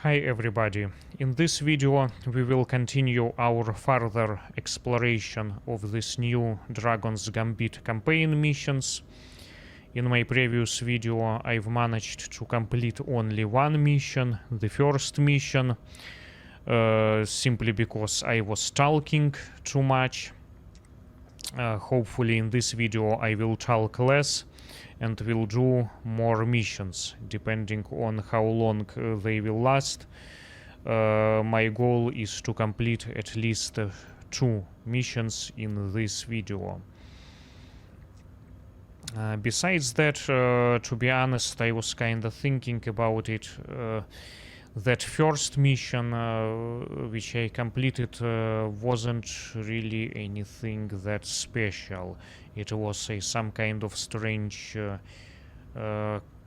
Hi everybody, in this video we will continue our further exploration of this new Dragon's Gambit campaign missions. In my previous video I've managed to complete only one mission, the first mission, simply because I was talking too much. Hopefully in this video I will talk less and will do more missions, depending on how long they will last. My goal is to complete at least 2 missions in this video. Besides that, to be honest, I was kinda thinking about it. That first mission, which I completed, wasn't really anything that special. It was some kind of strange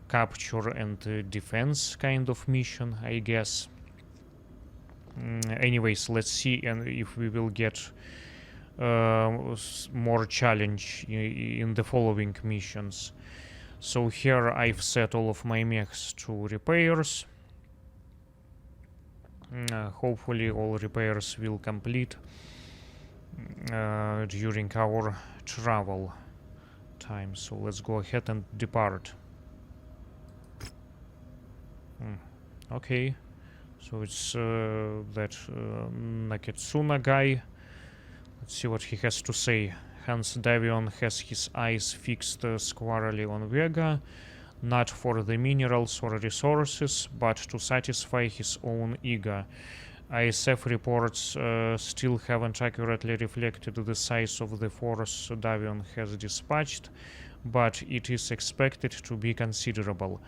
capture and defense kind of mission, I guess. Anyways, let's see and if we will get more challenge in the following missions. So here I've set all of my mechs to repairs. Hopefully all repairs will complete during our travel time. So let's go ahead and depart. Okay, so it's that Naketsuna guy. Let's see what he has to say. Hence Davion has his eyes fixed squarely on Vega, not for the minerals or resources, but to satisfy his own ego. ISF reports still haven't accurately reflected the size of the force Davion has dispatched, but it is expected to be considerable.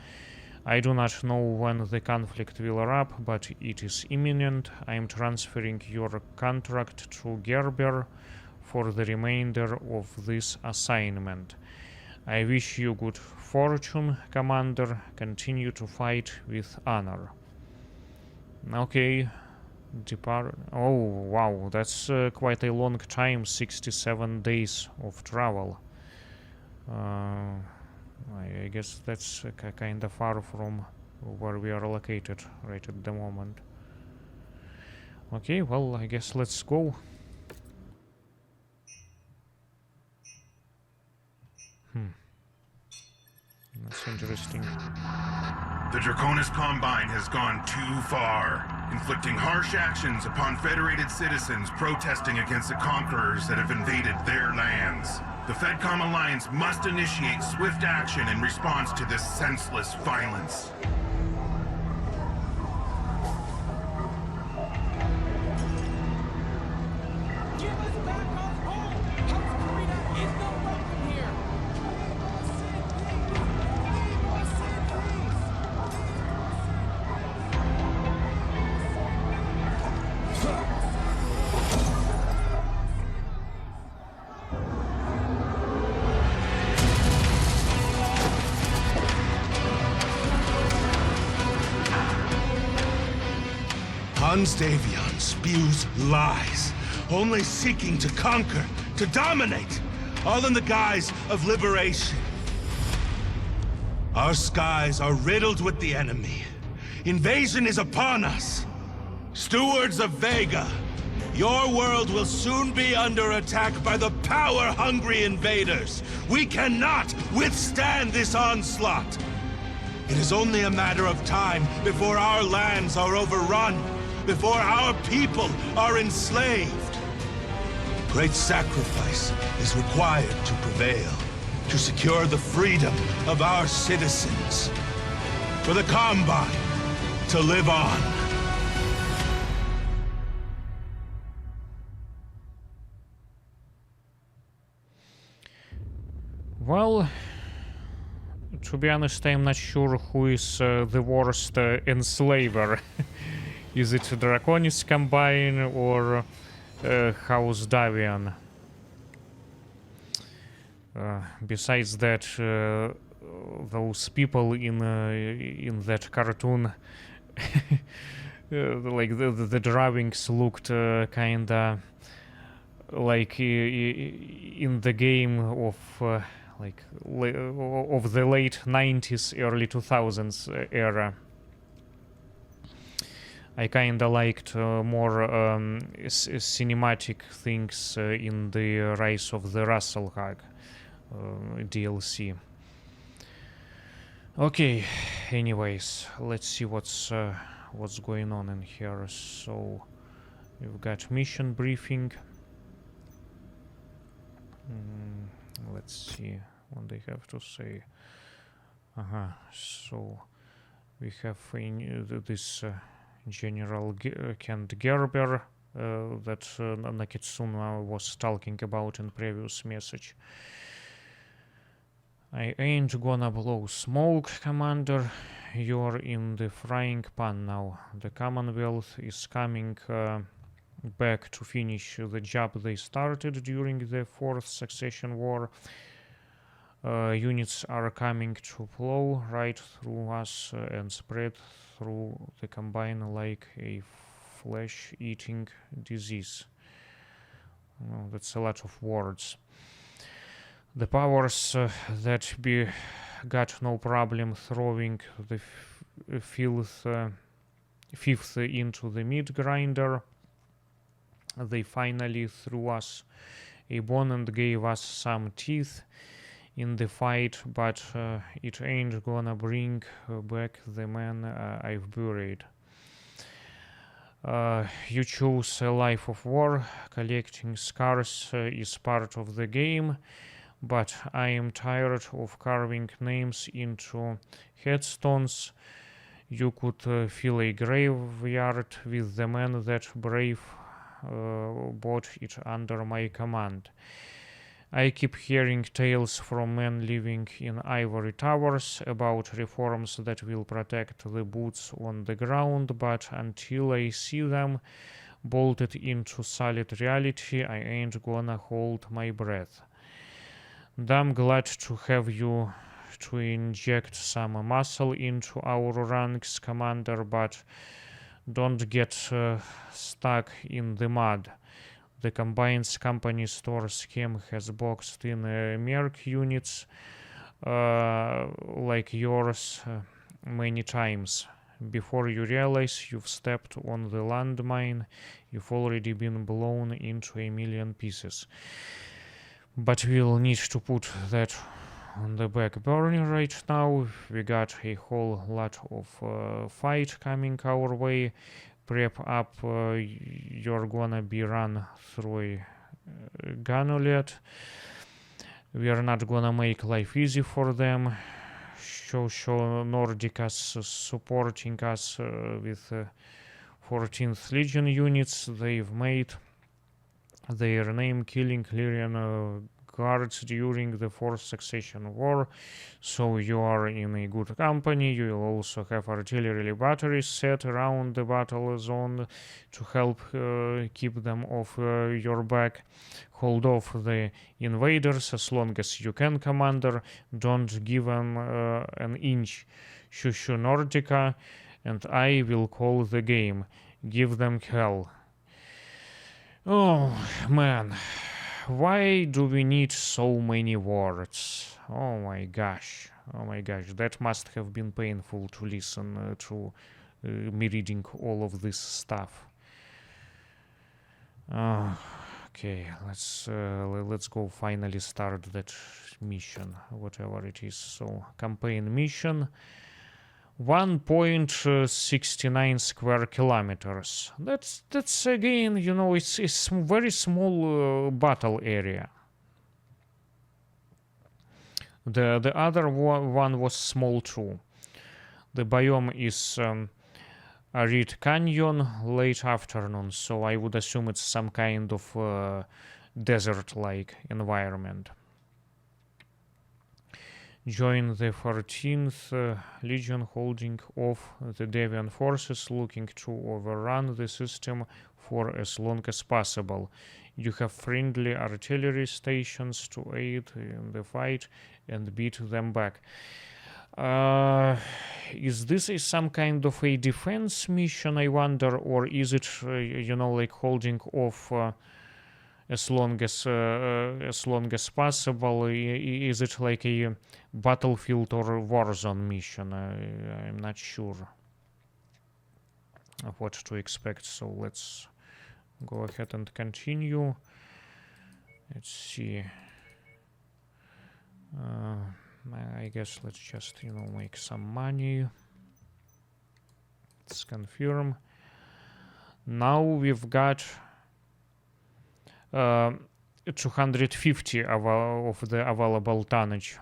I do not know when the conflict will erupt, but it is imminent. I am transferring your contract to Gerber for the remainder of this assignment. I wish you good fortune, Commander. Continue to fight with honor. Okay. Depart. Oh, wow, that's quite a long time, 67 days of travel. I guess that's kind of far from where we are located right at the moment. Okay, well, I guess let's go. That's interesting. The Draconis Combine has gone too far, inflicting harsh actions upon Federated citizens protesting against the conquerors that have invaded their lands. The FedCom Alliance must initiate swift action in response to this senseless violence. Hans Davion spews lies, only seeking to conquer, to dominate, all in the guise of liberation. Our skies are riddled with the enemy. Invasion is upon us. Stewards of Vega, your world will soon be under attack by the power-hungry invaders. We cannot withstand this onslaught. It is only a matter of time before our lands are overrun, before our people are enslaved. Great sacrifice is required to prevail, to secure the freedom of our citizens, for the Combine to live on. Well, to be honest, I'm not sure who is the worst enslaver. Is it Draconis Combine or House Davion? Besides that, those people in that cartoon, like the drawings looked kinda like in the game of of the late 90s, early 2000s era. I kinda liked more cinematic things in the Rise of the Russell Hag DLC. Okay, anyways, let's see what's going on in here. So we've got mission briefing. Let's see what they have to say. So we have this General Kent Gerber that Nakitsuna was talking about in previous message. I ain't gonna blow smoke, Commander. You're in the frying pan now. The Commonwealth is coming back to finish the job they started during the Fourth Succession War. Units are coming to plow right through us and spread through the Combine like a flesh-eating disease. Well, that's a lot of words. The powers that be got no problem throwing the fifth into the meat grinder. They finally threw us a bone and gave us some teeth in the fight, but it ain't gonna bring back the man I've buried. You chose a life of war. Collecting scars is part of the game, but I am tired of carving names into headstones. You could fill a graveyard with the men that brave bought it under my command. I keep hearing tales from men living in ivory towers about reforms that will protect the boots on the ground, but until I see them bolted into solid reality, I ain't gonna hold my breath. Damn glad to have you to inject some muscle into our ranks, Commander, but don't get stuck in the mud. The Combined Company store scheme has boxed in Merc units like yours many times. Before you realize you've stepped on the landmine, you've already been blown into a million pieces. But we'll need to put that on the back burner right now. We got a whole lot of fight coming our way. Prep up, you're gonna be run through a gauntlet. We are not gonna make life easy for them. Show Nordicas supporting us with 14th Legion units. They've made their name killing Lyrian guards during the Fourth Succession War, so you are in a good company. You will also have artillery batteries set around the battle zone to help keep them off your back. Hold off the invaders as long as you can, Commander. Don't give them an inch. Shushu Nordica, and I will call the game. Give them hell. Oh, man. Why do we need so many words? Oh my gosh. That must have been painful to listen to me reading all of this stuff. Okay, let's go finally start that mission, whatever it is. So, campaign mission. 1.69 square kilometers. That's again, you know, it's very small battle area. The other one was small too. The biome is arid canyon, late afternoon, so I would assume it's some kind of desert-like environment. Join the 14th Legion, holding off the Deviant forces looking to overrun the system for as long as possible. You have friendly artillery stations to aid in the fight and beat them back. Is this some kind of a defense mission, I wonder, or is it, you know, like holding off as long as possible? Is it like a battlefield or warzone mission? I'm not sure. of what to expect. So let's go ahead and continue. Let's see. I guess let's just, you know, make some money. Let's confirm. Now we've got 250 of the available tonnage.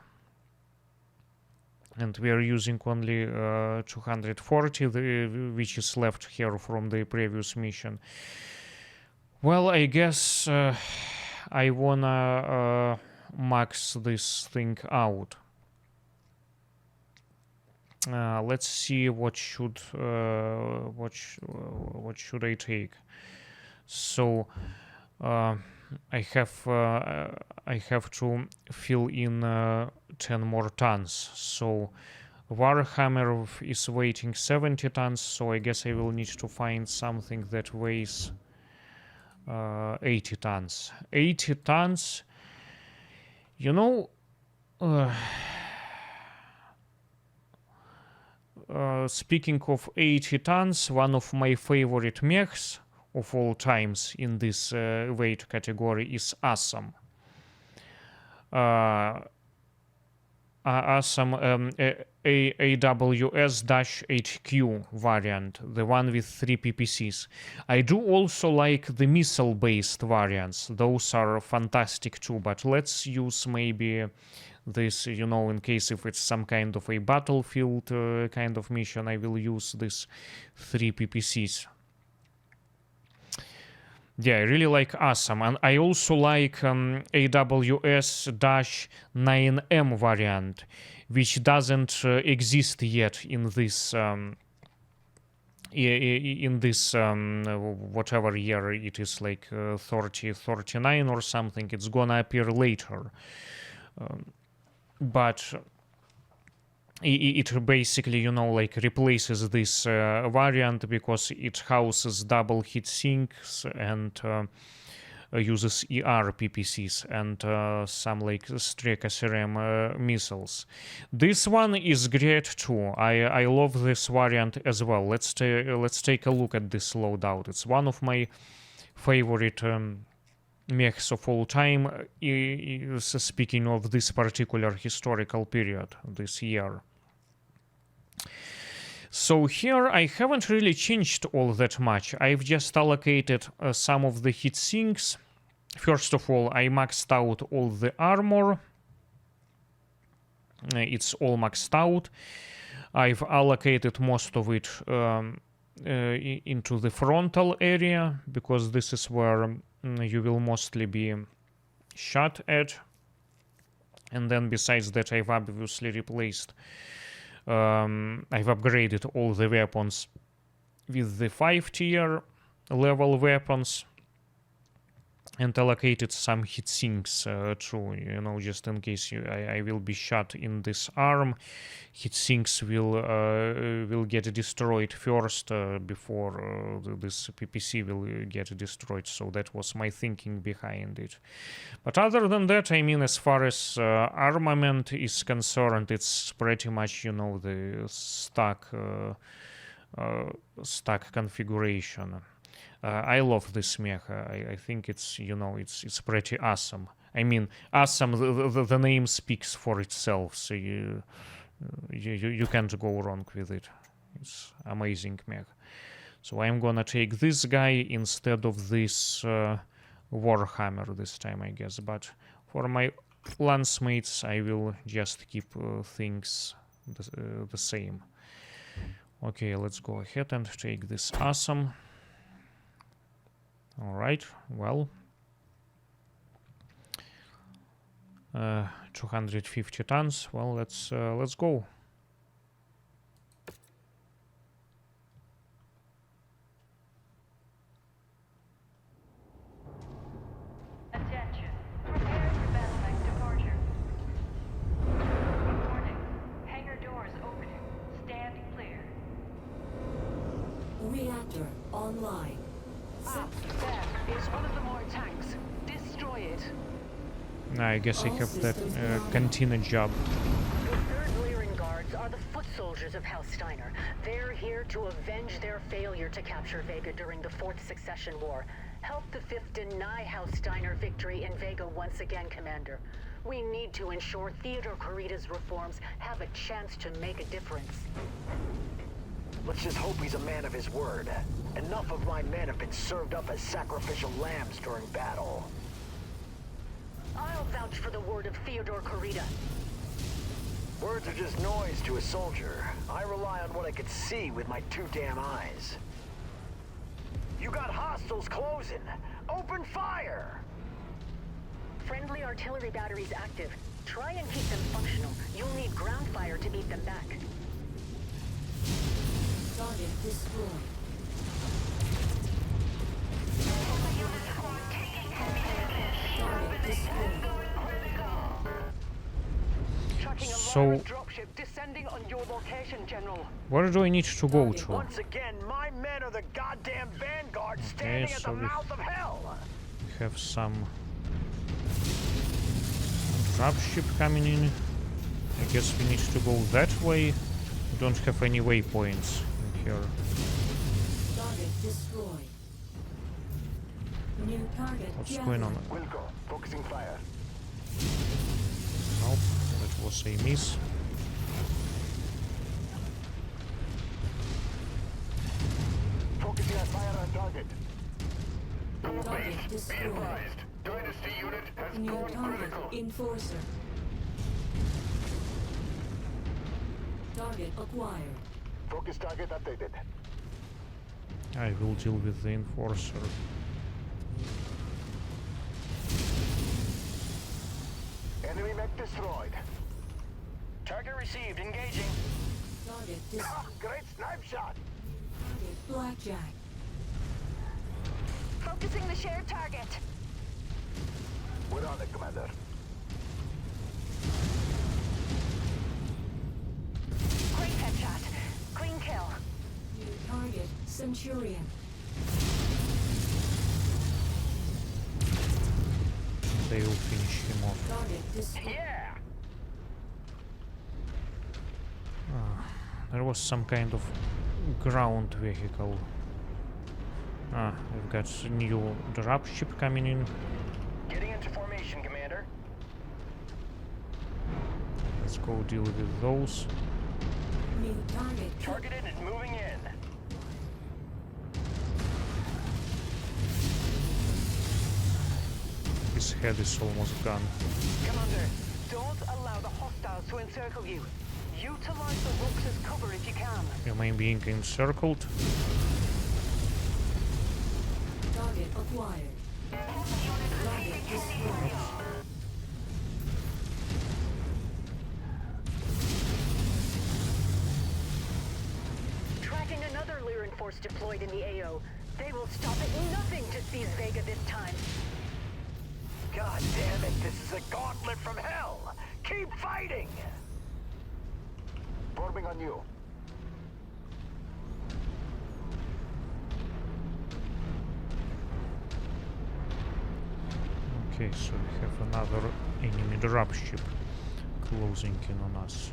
And we are using only 240, which is left here from the previous mission. Well, I guess I wanna max this thing out. Let's see what should I take. So I have to fill in 10 more tons. So Warhammer is weighing 70 tons. So I guess I will need to find something that weighs 80 tons. 80 tons. You know. Speaking of 80 tons, one of my favorite mechs of all times in this weight category is Awesome. Awesome ASW-8Q variant, the one with 3 PPCs. I do also like the missile-based variants. Those are fantastic too, but let's use maybe this, you know, in case if it's some kind of a battlefield kind of mission, I will use this 3 PPCs. Yeah, I really like Awesome, and I also like AWS-9M variant, which doesn't exist yet in this whatever year it is, like 39 or something. It's gonna appear later. But it basically, you know, like replaces this variant because it houses double heat sinks and uses ER PPCs and some like Streka SRM missiles. This one is great too. I love this variant as well. Let's take a look at this loadout. It's one of my favorite mechs of all time, speaking of this particular historical period, this year. So here I haven't really changed all that much. I've just allocated some of the heat sinks. First of all, I maxed out all the armor. It's all maxed out. I've allocated most of it into the frontal area, because this is where you will mostly be shot at. And then besides that, I've obviously replaced I've upgraded all the weapons with the 5-tier level weapons and allocated some heat sinks too, you know, just in case I will be shot in this arm. Heat sinks will get destroyed first before this PPC will get destroyed. So that was my thinking behind it. But other than that, I mean, as far as armament is concerned, it's pretty much, you know, the stock configuration. I love this mech. I think it's, you know, it's pretty awesome. I mean, awesome. The name speaks for itself. So you can't go wrong with it. It's amazing mech. So I'm gonna take this guy instead of this Warhammer this time, I guess. But for my lance mates, I will just keep things the same. Okay, let's go ahead and take this Awesome. All right, well, 250 tons. Well, let's go. Attention, prepare for battle mech departure. Warning, hangar doors opening. Stand clear. Reactor online. There is one of the more tanks. Destroy it. I guess I have that cantina job. The third layering guard Rebels are the foot soldiers of House Steiner. They're here to avenge their failure to capture Vega during the Fourth Succession War. Help the Fifth deny House Steiner victory in Vega once again, Commander. We need to ensure Theodore Corrida's reforms have a chance to make a difference. Let's just hope he's a man of his word. Enough of my men have been served up as sacrificial lambs during battle. I'll vouch for the word of Theodore Corrida. Words are just noise to a soldier. I rely on what I could see with my two damn eyes. You got hostiles closing. Open fire! Friendly artillery batteries active. Try and keep them functional. You'll need ground fire to beat them back. Target destroyed. Target destroyed. So, Dropship descending on your location, General. where do I need to go to? Once again, my men are the goddamn vanguard standing at so the we- mouth of hell. We have some dropship coming in. I guess we need to go that way. We don't have any waypoints in here. Target destroyed. New target. What's going on? Wilco, focusing fire. Nope, that was a miss. Focusing on fire on target. Target destroyed. Dynasty unit has New target. Enforcer. Target acquired. Focus target updated. I will deal with the enforcer. Enemy mech destroyed. Target received. Engaging. Target destroyed. Great snipe shot. Target blackjack. Focusing the shared target. We're on it, Commander. Great headshot. Clean kill. New target. Centurion. They will finish him off. Target destroyed. Yeah. There was some kind of ground vehicle. We've got a new dropship coming in. Getting into formation, Commander. Let's go deal with those. New target. Targeted and moving in. His head is almost gone. Commander, don't allow the hostiles to encircle you. Utilize the rocks as cover if you can. Am I being encircled? Target acquired. Target destroyed. Tracking another Lyran force deployed in the AO. They will stop at nothing to seize Vega this time. God damn it, this is a gauntlet from hell! Keep fighting! Forming on you. Okay, so we have another enemy dropship closing in on us.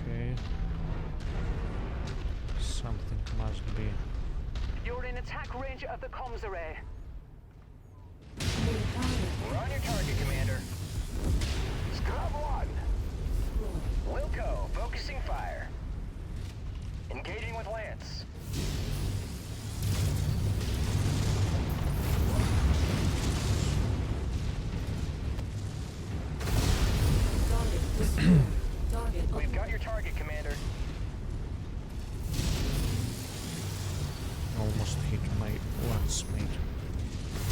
Okay. Something must be. You're in attack range of the comms array. New target. We're on your target, Commander. Scrub one! Wilco, focusing fire. Engaging with Lance. Target destroyed. Target We've got your target, Commander. Almost hit my lance mate.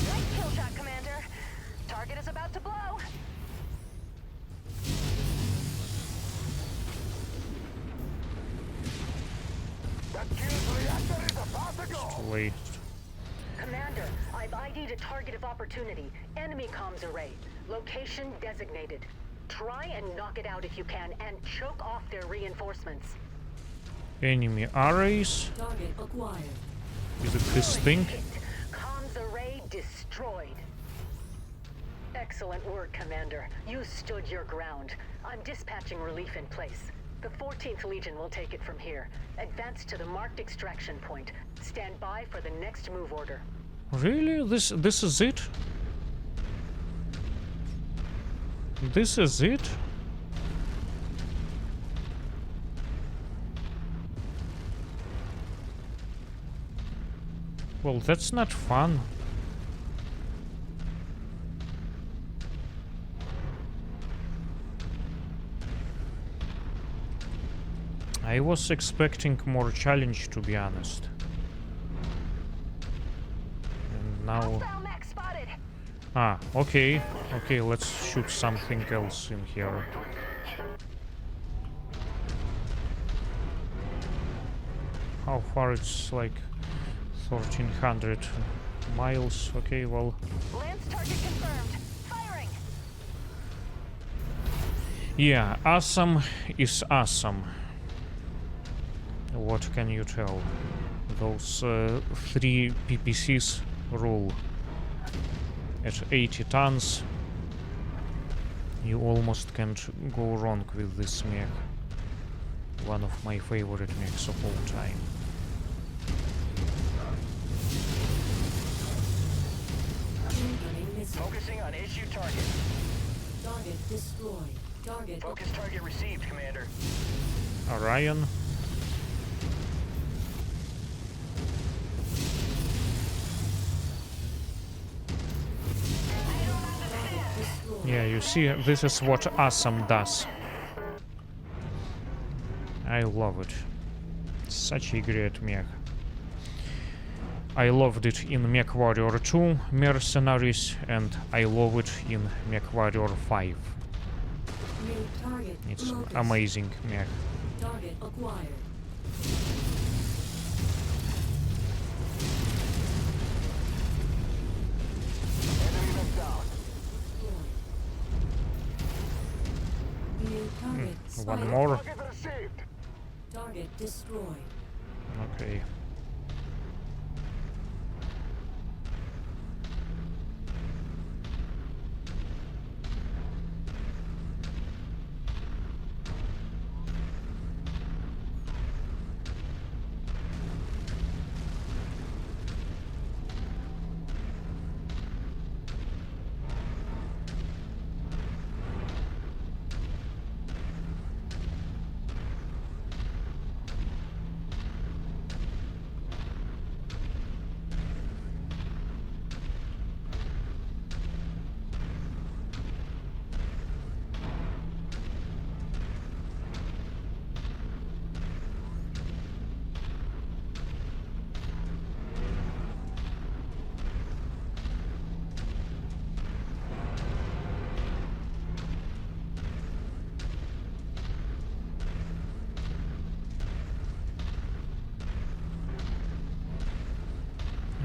Nice kill shot, Commander. Target is about to blow. That fuse reactor is about to go! Too late. Commander, I've ID'd a target of opportunity. Enemy comms array. Location designated. Try and knock it out if you can, and choke off their reinforcements. Enemy arrays. Target acquired. Is it this thing? Comms array destroyed. Excellent work, Commander. You stood your ground. I'm dispatching relief in place. The 14th Legion will take it from here. Advance to the marked extraction point. Stand by for the next move order. Really? This is it? This is it? Well, that's not fun. I was expecting more challenge, to be honest. And now... Hostile mech spotted. Ah, okay. Okay, let's shoot something else in here. How far? It's like 1,300 miles. Okay, well... Lance target confirmed. Firing. Yeah, awesome is awesome. What can you tell? Those 3 PPCs rule. At 80 tons, you almost can't go wrong with this mech. One of my favorite mechs of all time. Incoming missile. Focusing on issue target. Target destroyed. Target Focus target received, Commander. Orion. Yeah, you see, this is what awesome does. I love it. Such a great mech. I loved it in MechWarrior 2 Mercenaries, and I love it in MechWarrior 5. new target. It's locus. amazing mech. Target acquired. Enemy mech down. New target. One spotted. more. Target received. Target destroyed. Okay.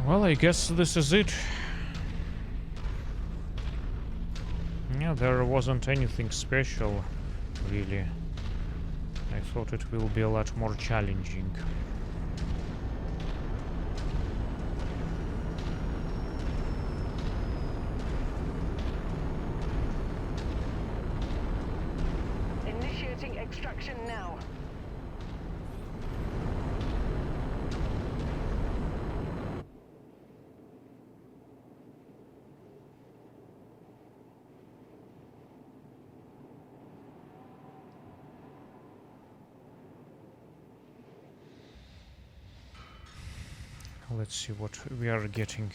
Well, I guess this is it. Yeah, there wasn't anything special, really. I thought it will be a lot more challenging. Initiating extraction now. Let's see what we are getting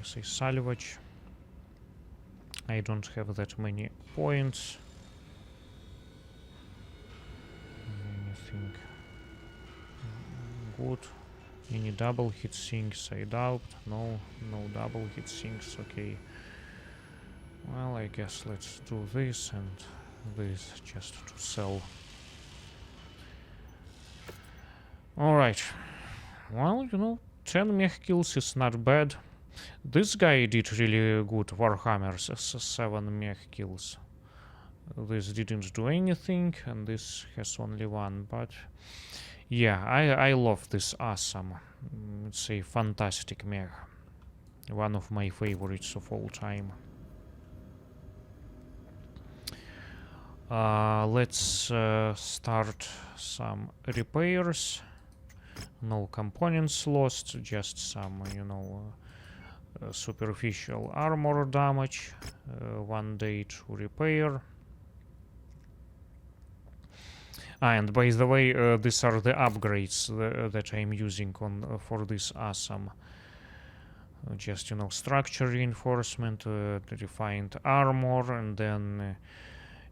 as a salvage. I don't have that many points. Anything good? Any double hit sinks? I doubt. No, no double hit sinks. Okay. Well, I guess let's do this and this just to sell. Alright. Well, you know, 10 mech kills is not bad. This guy did really good. Warhammer's 7 mech kills. This didn't do anything, and this has only 1. But yeah, I love this awesome. It's a fantastic mech. One of my favorites of all time. Let's start some repairs. No components lost, just some, you know, superficial armor damage. 1 day to repair. And by the way, these are the upgrades that I'm using on for this awesome. Just, you know, structure reinforcement, the refined armor, and then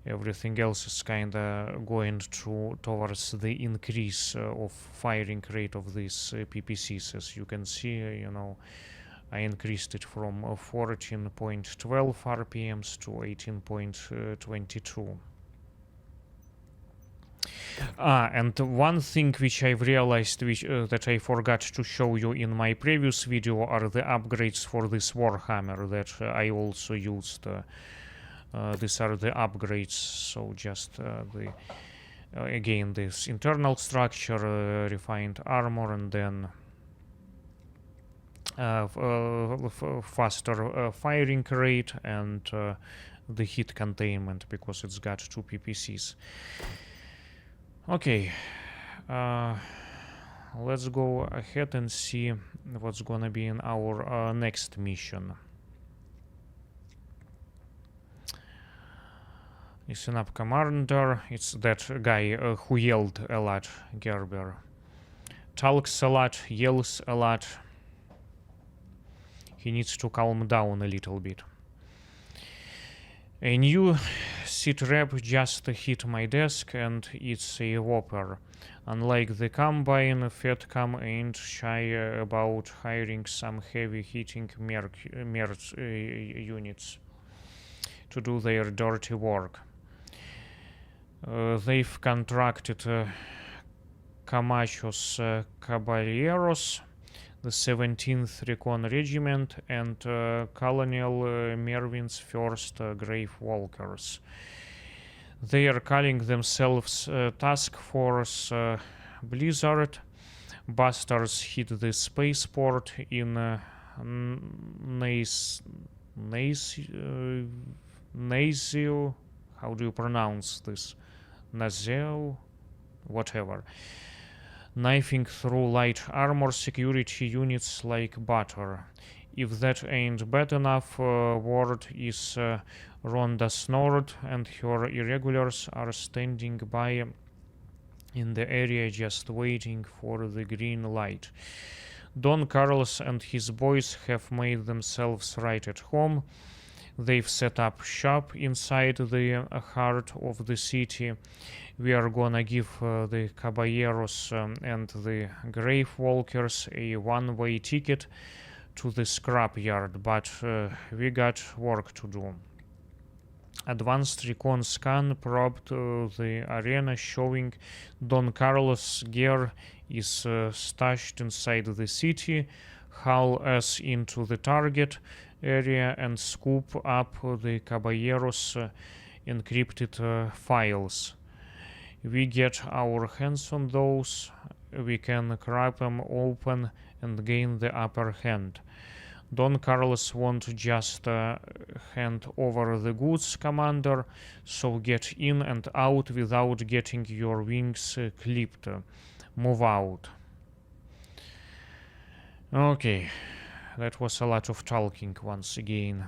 everything else is kinda going towards the increase of firing rate of these PPCs. As you can see, you know, I increased it from 14.12 RPMs to 18.22. And one thing which I've realized that I forgot to show you in my previous video are the upgrades for this Warhammer that I also used. These are the upgrades, so just again this internal structure, refined armor, and then faster firing rate and the heat containment, because it's got 2 PPCs. Okay, let's go ahead and see what's gonna be in our next mission. Listen up, Commander. It's that guy who yelled a lot, Gerber. Talks a lot, yells a lot. He needs to calm down a little bit. A new seat rep just hit my desk, and it's a whopper. Unlike the Combine, Fedcom ain't shy about hiring some heavy-hitting Mech units to do their dirty work. They've contracted Camachos Caballeros, the 17th Recon Regiment, and Colonel Mervin's 1st Grave Walkers. They are calling themselves Task Force Blizzard. Busters hit the spaceport in Nazio. How do you pronounce this? Nazio? Whatever. Knifing through light armor security units like butter. If that ain't bad enough, word is Rhonda Snord and her irregulars are standing by in the area just waiting for the green light. Don Carlos and his boys have made themselves right at home. They've set up shop inside the heart of the city. We are gonna give the Caballeros and the Grave Walkers a one-way ticket to the scrapyard, but we got work to do. Advanced recon scan probed the arena, showing Don Carlos' gear is stashed inside the city. Haul us into the target area and scoop up the Caballeros' encrypted files. We get our hands on those, we can crack them open and gain the upper hand. Don Carlos won't just hand over the goods, Commander, so get in and out without getting your wings clipped. Move out. Okay, that was a lot of talking once again.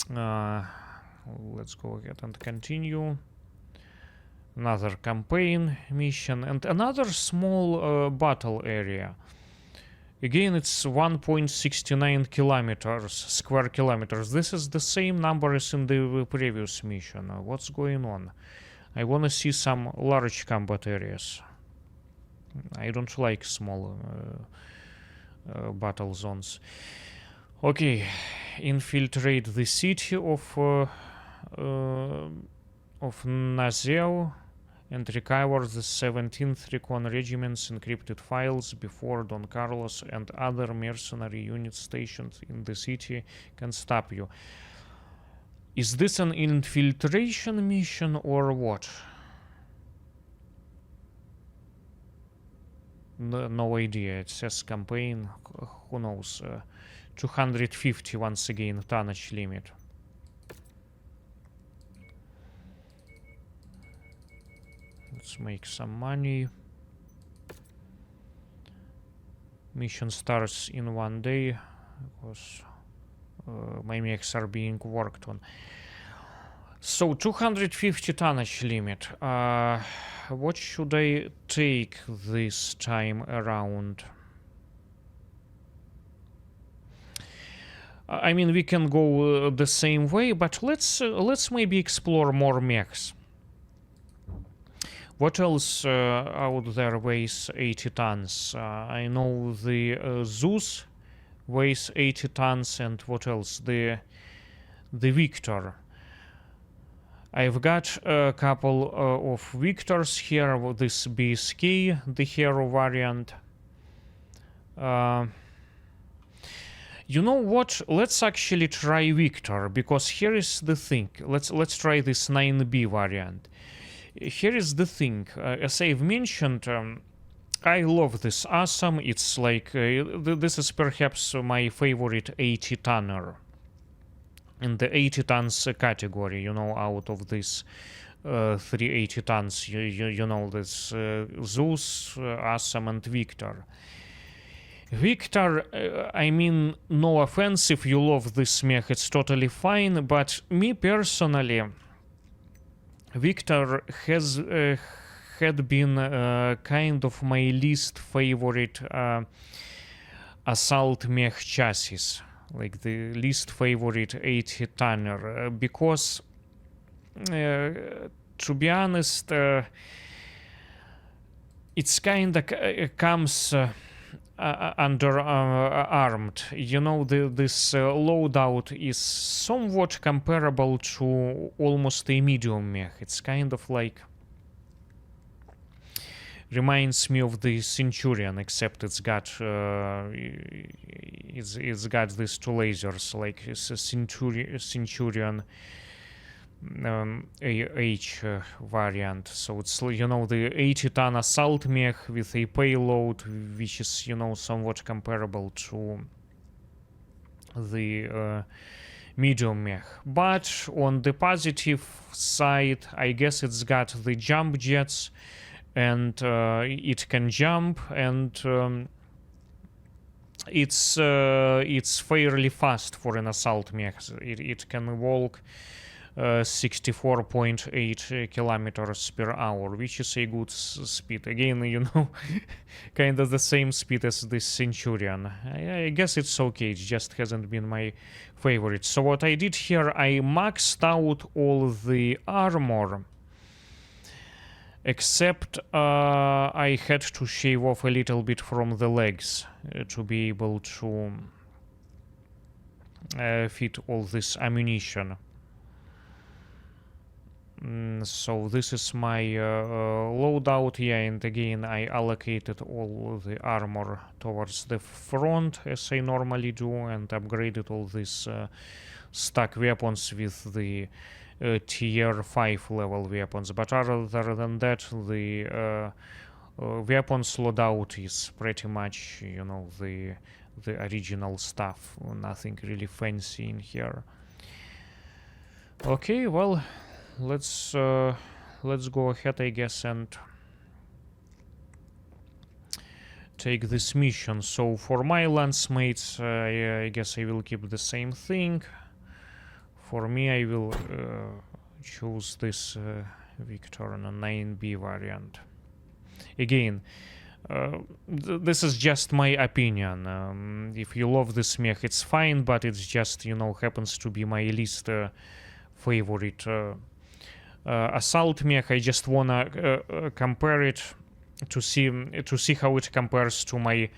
Let's go ahead and continue. Another campaign mission and another small battle area. Again, it's 1.69 kilometers, square kilometers. This is the same number as in the previous mission. What's going on? I want to see some large combat areas. I don't like small battle zones. Okay, infiltrate the city of Nazeo and recover the 17th Recon Regiment's encrypted files before Don Carlos and other mercenary units stationed in the city can stop you. Is this an infiltration mission or what? No idea. It says campaign. Who knows? 250 once again tonnage limit. Let's make some money. Mission starts in 1 day because my mechs are being worked on. So 250 tonnage limit. What should I take this time around? I mean, we can go the same way, but let's maybe explore more mechs. What else out there weighs 80 tons? I know the Zeus weighs 80 tons, and what else? The Victor. I've got a couple of Victors here with this BSK, the hero variant. You know what? Let's actually try Victor, because here is the thing. Let's try this 9B variant. Here is the thing. As I've mentioned, I love this Awesome. It's like this is perhaps my favorite 80 tonner in the 80 tons category. You know, out of this 380 tons, you know, this Zeus, Awesome, and Victor. Victor, I mean, no offense if you love this mech, it's totally fine, but me personally, Victor has had been kind of my least favorite assault mech chassis, like the least favorite 80 tonner, because to be honest, it's kind of comes under armed. You know, this loadout is somewhat comparable to almost a medium mech. It's kind of like reminds me of the Centurion, except it's got it's got these two lasers, like it's a Centurion H variant. So it's, you know, the 80-ton assault mech with a payload which is, you know, somewhat comparable to the medium mech. But on the positive side, I guess it's got the jump jets, and it can jump, and it's fairly fast for an assault mech. It can walk 64.8 kilometers per hour, which is a good speed. Again, you know, kind of the same speed as the Centurion. I guess it's okay, it just hasn't been my favorite. So what I did here, I maxed out all the armor, except I had to shave off a little bit from the legs to be able to fit all this ammunition. So this is my loadout, yeah, and again I allocated all the armor towards the front as I normally do, and upgraded all these stock weapons with the tier 5 level weapons. But other than that, the weapons loadout is pretty much, you know, the original stuff. Nothing really fancy in here. Okay, well, let's go ahead, I guess, and take this mission. So for my lance mates, I guess I will keep the same thing. For me, I will choose this Victor on a 9B variant. Again, this is just my opinion. If you love this mech, it's fine, but it's just, you know, happens to be my least favorite assault mech. I just wanna compare it to see how it compares to my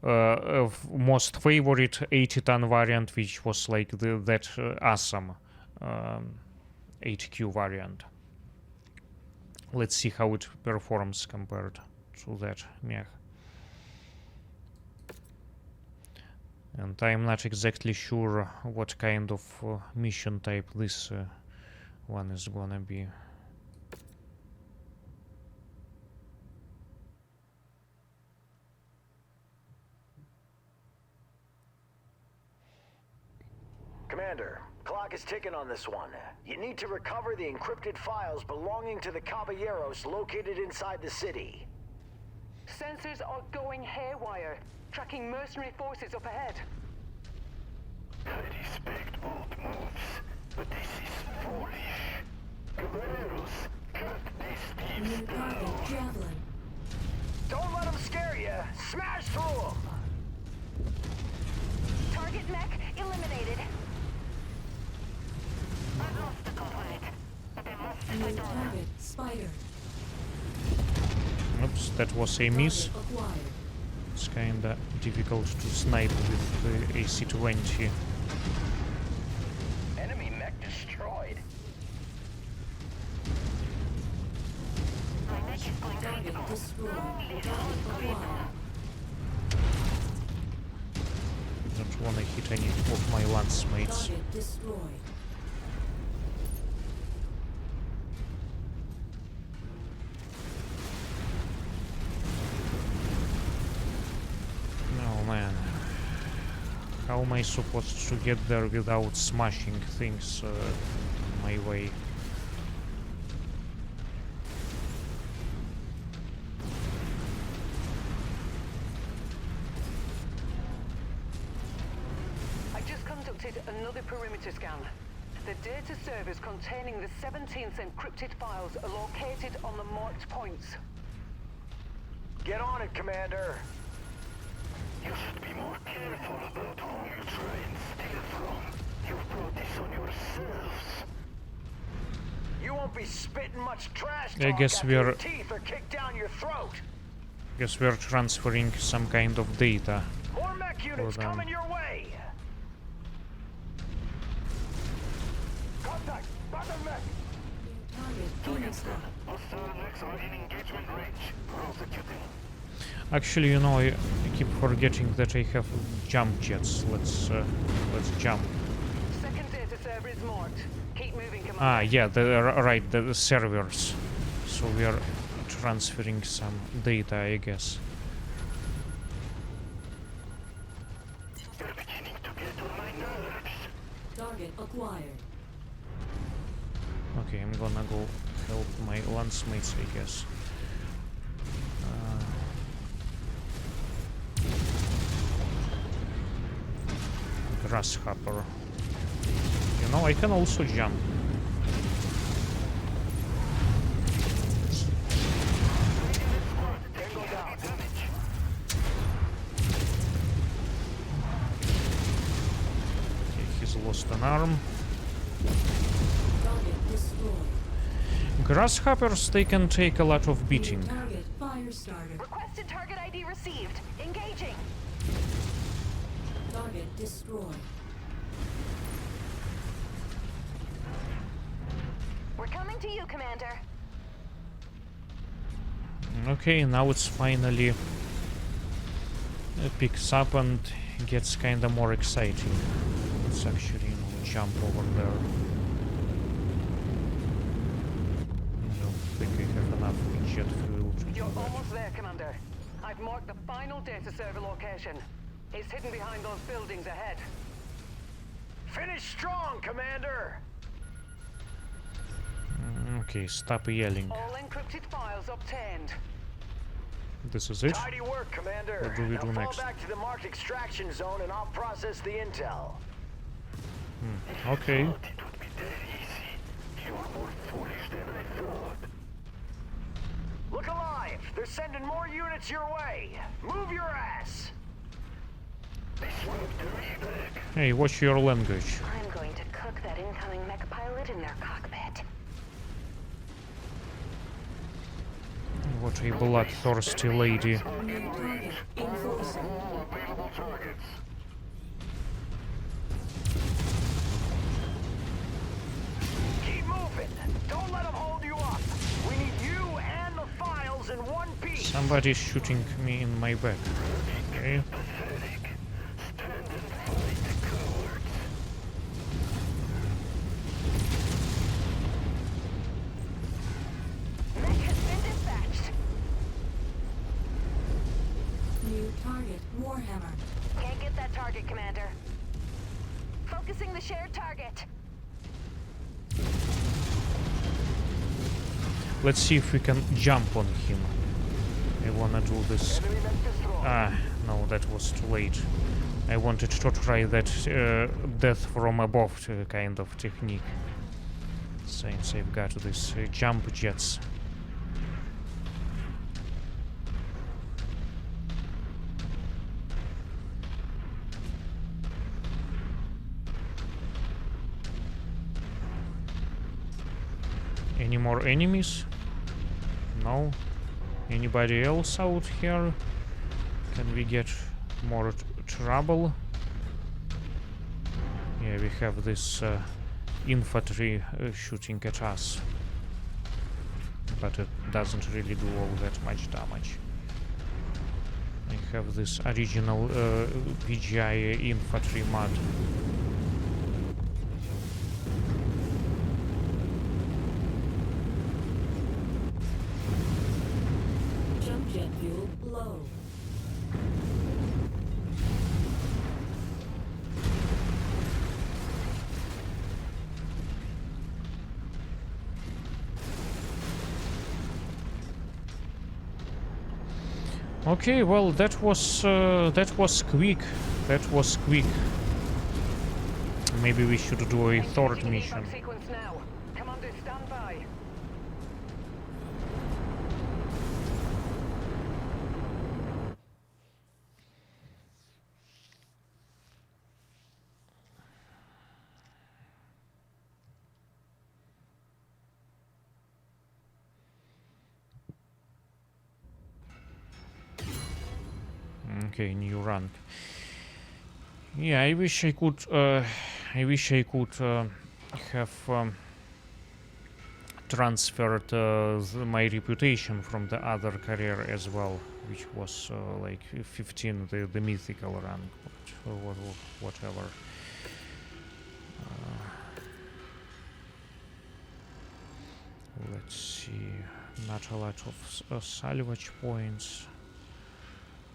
most favorite 80-ton variant, which was like that Awesome 8Q variant. Let's see how it performs compared to that mech. And I'm not exactly sure what kind of mission type this one is gonna be. Commander, clock clock is ticking on this one. You need to recover the encrypted files belonging to the Caballeros located inside the city. Sensors are going haywire, tracking mercenary forces up ahead. I respect bold moves, but this is foolish. Caballeros, cut these thieves New down. target javelin. Don't let them scare you. Smash through them. Target mech eliminated. New target spider. Oops, that was a miss. Target acquired. It's kinda difficult to snipe with the AC-20. Enemy mech destroyed. Target destroyed. Target acquired. Don't wanna hit any of my lance mates. Target destroyed. Oh man. How am I supposed to get there without smashing things my way? I just conducted another perimeter scan. The data servers containing the 17th encrypted files are located on the marked points. Get on it, Commander. You should be more careful about whom you try and steal from. You've brought this on yourselves. You won't be spitting much trash I talk guess after we are- your teeth are kicked down your throat. Guess we're transferring some kind of data. More mech units them. coming your way. Contact! Battle mech! New target Phoenix Hawk. Hostile mechs are in engagement range. Prosecuting. Actually, you know, I keep forgetting that I have jump jets. Let's jump. Second data server is marked. Keep moving, Commander. Ah, yeah, right, the servers. So we are transferring some data, I guess. You're beginning to get on my nerves. Target acquired. Okay, I'm gonna go help my lance mates, I guess. Grasshopper. You know, I can also jump. Okay, he's lost an arm. Target destroyed. Grasshoppers, they can take a lot of beating. New target fire starter. Requested target ID received. Engaging. Target destroyed. We're coming to you, Commander. Okay, now it's finally picks up and gets kinda more exciting. Let's actually, you know, jump over there. I don't think I have enough jet fuel to do You're that. almost there, Commander. I've marked the final data server location. It's hidden behind those buildings ahead. Finish strong, Commander. Okay, stop yelling. All encrypted files obtained. This is it? Tidy work, Commander. What do we now do fall next? back to the marked extraction zone and I'll process the intel. Okay. It would be that easy. You are more foolish than I thought. Look alive! They're sending more units your way! Move your ass! They swapped the reback. Hey, watch your language. I'm going to cook that incoming mech pilot in their cockpit. What a bloodthirsty lady. New target enforcer. All available targets. Keep moving! Don't let them hold you up! We need you and the files in one piece! Somebody's shooting me in my back. Okay. Pathetic. Stand and fight the cowards. Mech has been dispatched. New target Warhammer. Can't get that target, Commander. Focusing the shared target. Let's see if we can jump on him. I wanna do this. Enemy mech destroyed. Ah, no, that was too late. I wanted to try that death from above kind of technique. Since I've got these jump jets. Any more enemies? No. Anybody else out here? Can we get more trouble? Yeah, we have this infantry shooting at us. But it doesn't really do all that much damage. I have this original PGI infantry mod. Jump jet fuel low. Okay, well, that was quick. That was quick. Maybe we should do a third mission. Sequence now. Commander, stand by. Okay, new rank. Yeah, I wish I could. Have transferred my reputation from the other career as well, which was like 15, the mythical rank, but whatever. Let's see. Not a lot of salvage points.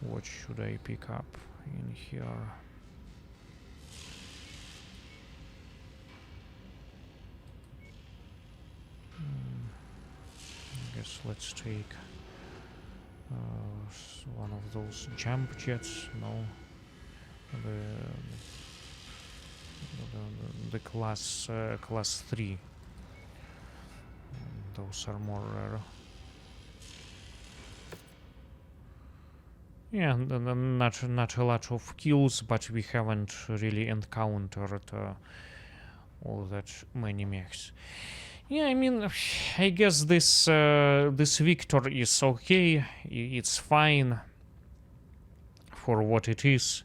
What should I pick up in here? I guess let's take one of those jump jets. No, the class 3. Those are more rare. Yeah, not a lot of kills, but we haven't really encountered all that many mechs. Yeah, I mean, I guess this Victor is okay. It's fine for what it is,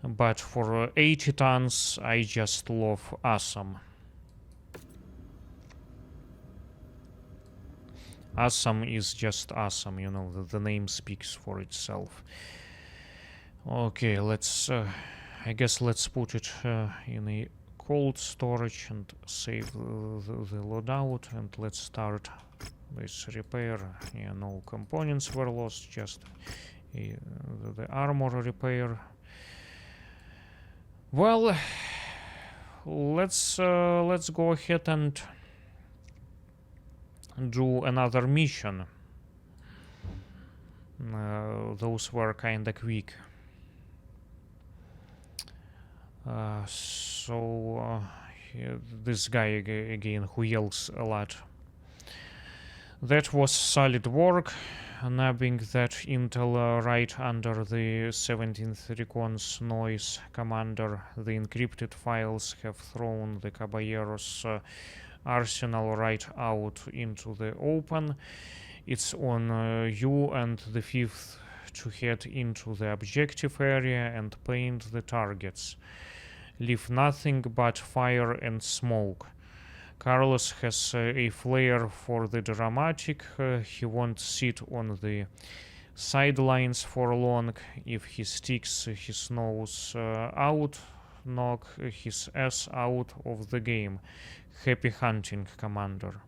but for 80 tons, I just love Awesome. Awesome is just awesome, you know, the name speaks for itself. Okay, let's, I guess let's put it in a cold storage and save the loadout, and let's start this repair. Yeah, no components were lost, just the armor repair. Well, let's go ahead and do another mission. Those were kinda quick. This guy again who yells a lot. That was solid work, nabbing that intel right under the 17th Recon's noise commander. The encrypted files have thrown the Caballero's arsenal right out into the open. It's on you and the 5th to head into the objective area and paint the targets. Leave nothing but fire and smoke. Carlos has a flair for the dramatic. He won't sit on the sidelines for long. If he sticks his nose out, knock his ass out of the game. Happy hunting, Commander.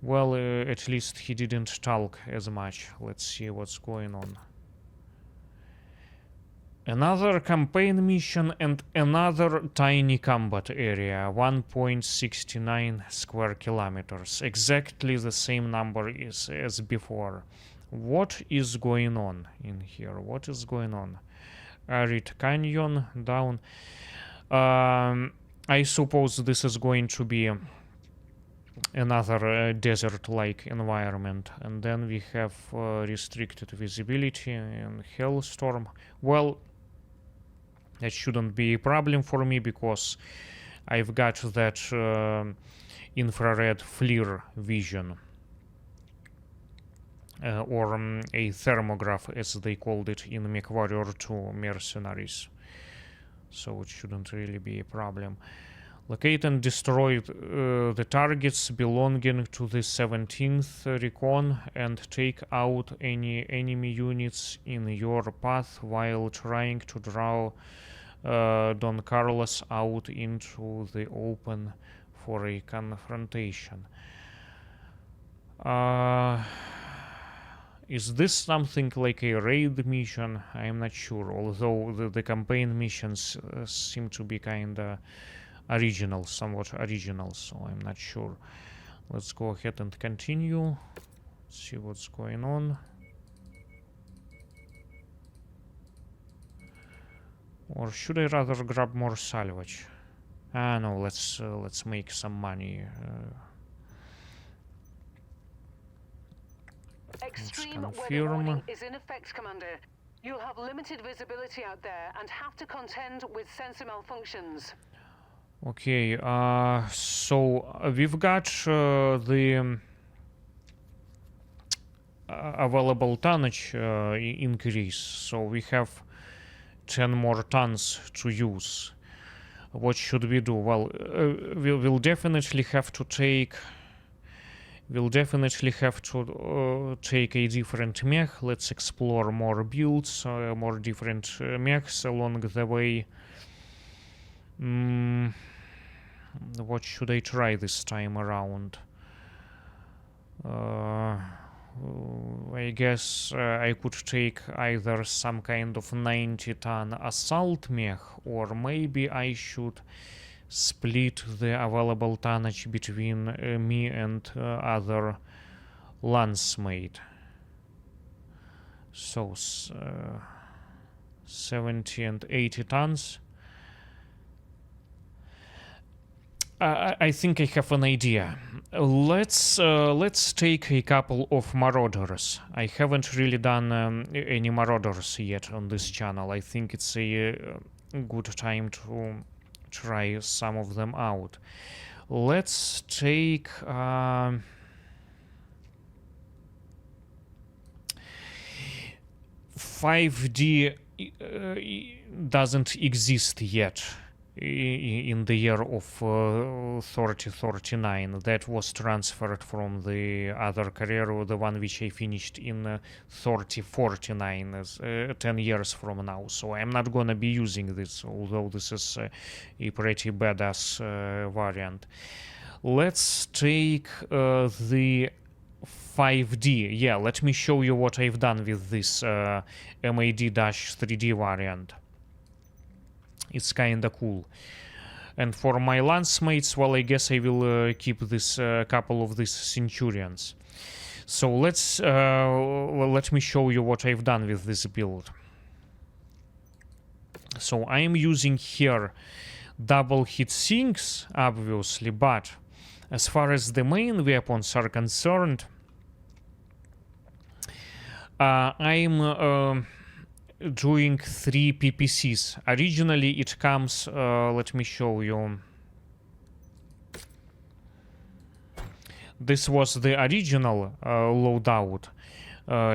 Well, at least he didn't talk as much. Let's see what's going on. Another campaign mission and another tiny combat area, 1.69 square kilometers. Exactly the same number as before. What is going on in here? What is going on? Arid canyon down. I suppose this is going to be another desert-like environment. And then we have restricted visibility and Hellstorm. Well, that shouldn't be a problem for me because I've got that infrared FLIR vision. Or a thermograph, as they called it in MechWarrior 2 Mercenaries. So it shouldn't really be a problem. Locate and destroy the targets belonging to the 17th Recon and take out any enemy units in your path while trying to draw Don Carlos out into the open for a confrontation. Is this something like a raid mission? I'm not sure, although the campaign missions seem to be kinda original, somewhat original, so I'm not sure. Let's go ahead and continue. See what's going on. Or should I rather grab more salvage? No, let's make some money. Extreme weather confirm. warning is in effect, Commander. You'll have limited visibility out there and have to contend with sensor malfunctions. Okay, so we've got the available tonnage increase, so we have 10 more tons to use. What should we do? Well, we'll definitely have to take a different mech. Let's explore more builds, more different mechs along the way. What should I try this time around? I guess I could take either some kind of 90-ton assault mech, or maybe I should split the available tonnage between me and other Lancemate. So 70 and 80 tons. I think I have an idea. Let's take a couple of Marauders. I haven't really done any Marauders yet on this channel. I think it's a good time to try some of them out. Let's take 5D doesn't exist yet in the year of 3039. That was transferred from the other career, the one which I finished in 3049, 10 years from now. So I'm not gonna be using this, although this is a pretty badass variant. Let's take the 5D. Yeah, let me show you what I've done with this MAD-3D variant. It's kinda cool. And for my Lancemates, well, I guess I will keep this couple of these Centurions. So let me show you what I've done with this build. So I'm using here double hit sinks, obviously, but as far as the main weapons are concerned, I'm doing 3 PPCs. Originally it comes, let me show you. This was the original loadout.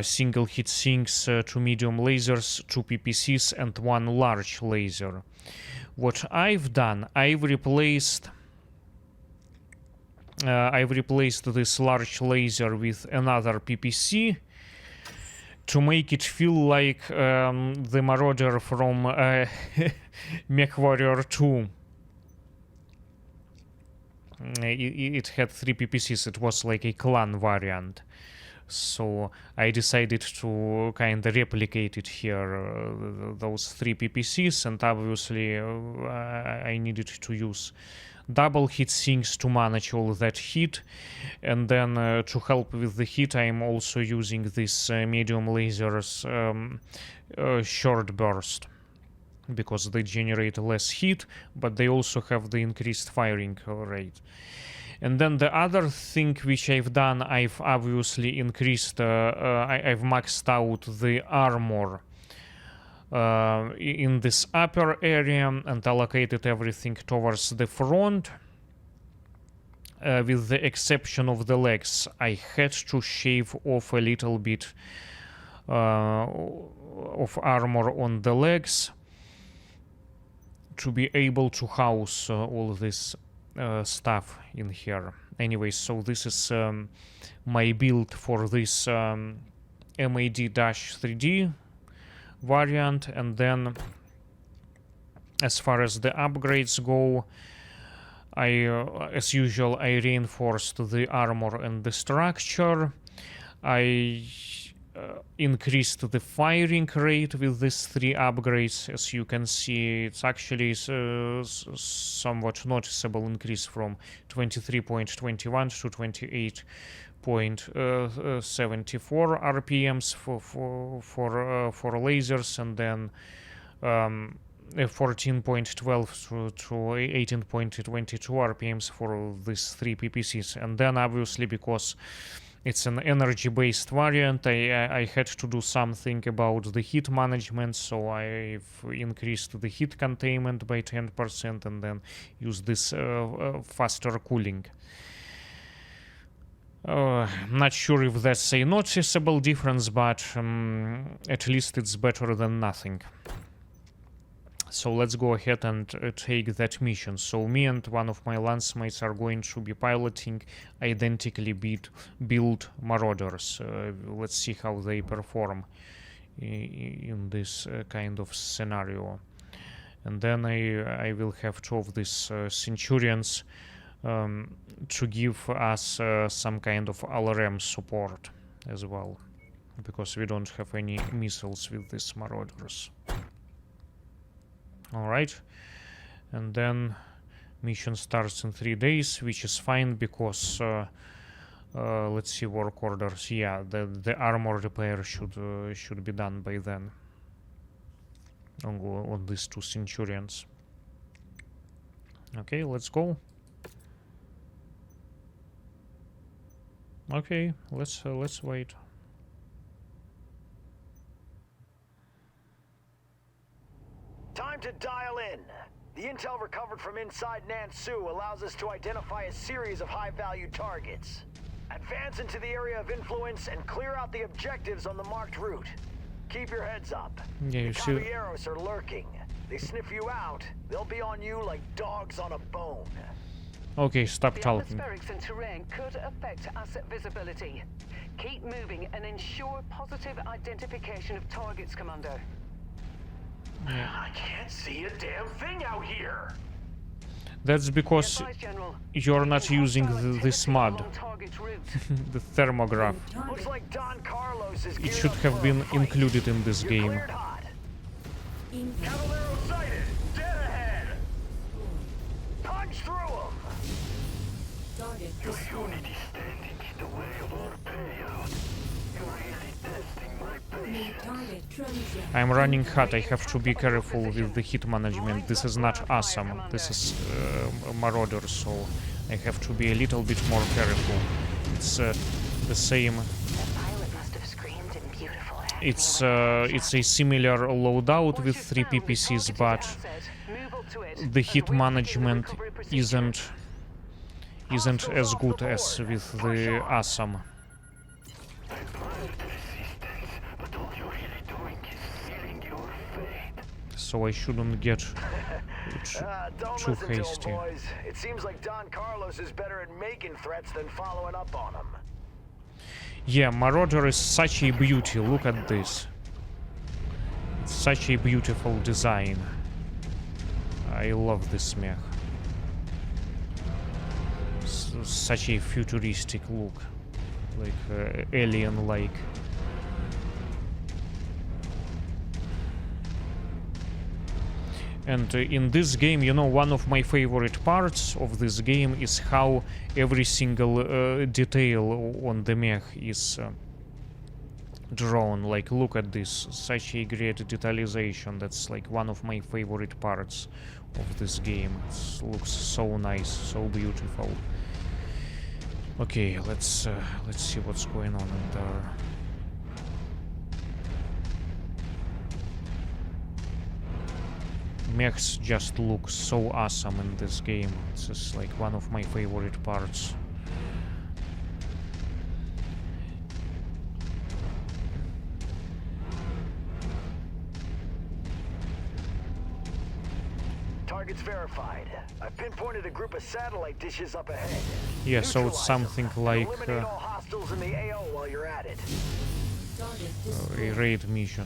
Single hit sinks, 2 medium lasers, 2 PPCs and 1 large laser. What I've done, I've replaced this large laser with another PPC to make it feel like the Marauder from MechWarrior 2. It had 3 PPCs. It was like a clan variant. So I decided to kind of replicate it here, those 3 PPCs, and obviously I needed to use double heat sinks to manage all that heat, and then to help with the heat I'm also using this medium lasers short burst, because they generate less heat, but they also have the increased firing rate. And then the other thing which I've done, I've obviously increased, I've maxed out the armor in this upper area and allocated everything towards the front. With the exception of the legs, I had to shave off a little bit of armor on the legs to be able to house all this stuff in here. Anyway, so this is my build for this MAD-3D variant, and then as far as the upgrades go, as usual, I reinforced the armor and the structure. I increased the firing rate with these 3 upgrades. As you can see, it's actually somewhat noticeable increase from 23.21 to 28.74 RPMs for lasers, and then 14.12 to 18.22 RPMs for these 3 PPCs. And then obviously, because it's an energy-based variant, I had to do something about the heat management, so I've increased the heat containment by 10% and then used this faster cooling. Not sure if that's a noticeable difference, but at least it's better than nothing. So let's go ahead and take that mission. So me and one of my lancemates are going to be piloting identically built Marauders. Let's see how they perform in this kind of scenario. And then I will have 2 of these Centurions to give us some kind of LRM support as well, because we don't have any missiles with these Marauders. Alright, and then mission starts in 3 days, which is fine, because let's see, work orders. Yeah, the armor repair should be done by then on these 2 Centurions. Okay, let's go. Okay, let's wait. Time to dial in. The intel recovered from inside Nansu allows us to identify a series of high-value targets. Advance into the area of influence and clear out the objectives on the marked route. Keep your heads up. Yeah, you the see. Caballeros are lurking. They sniff you out, they'll be on you like dogs on a bone. Okay, stop The talking. atmospherics and terrain could affect asset visibility. Keep moving and ensure positive identification of targets, Commander. I can't see a damn thing out here. That's because Advise, General. you're not using this mod, Along target route. the thermograph. Looks like Don Carlos is It geared should up have for a been fight. included in this You're game. cleared hot. Caballero sighted. Dead ahead. Punch through him. Target Your destroyed. unity standing in the way of our payout. You're really testing my patience. Target transient. I'm running hot, I have to be careful with the heat management. This is not awesome, this is Marauder, so I have to be a little bit more careful. It's the same. Pilot must have screamed in beautiful agony. It's a similar loadout with 3 PPCs, but the heat management isn't as good as with the Awesome. I pilot resistance, but all you're really doing is sealing your fate. So I shouldn't get Don't too listen to him, hasty. boys. It seems like Don Carlos is better at making threats than following up on them. Yeah, Marauder is such a beauty, look at this. It's such a beautiful design. I love this mech. Such a futuristic look. like alien-like. And in this game, you know, one of my favorite parts of this game is how every single detail on the mech is drawn. Like, look at this, such a great detailization. That's like one of my favorite parts of this game. It looks so nice, so beautiful. Okay, let's see what's going on in there. Mechs just look so awesome in this game. It's just like one of my favorite parts. Target's verified. I've pinpointed a group of satellite dishes up ahead. Yeah, so it's something like eliminate all hostiles in the AO while you're at it. a raid mission.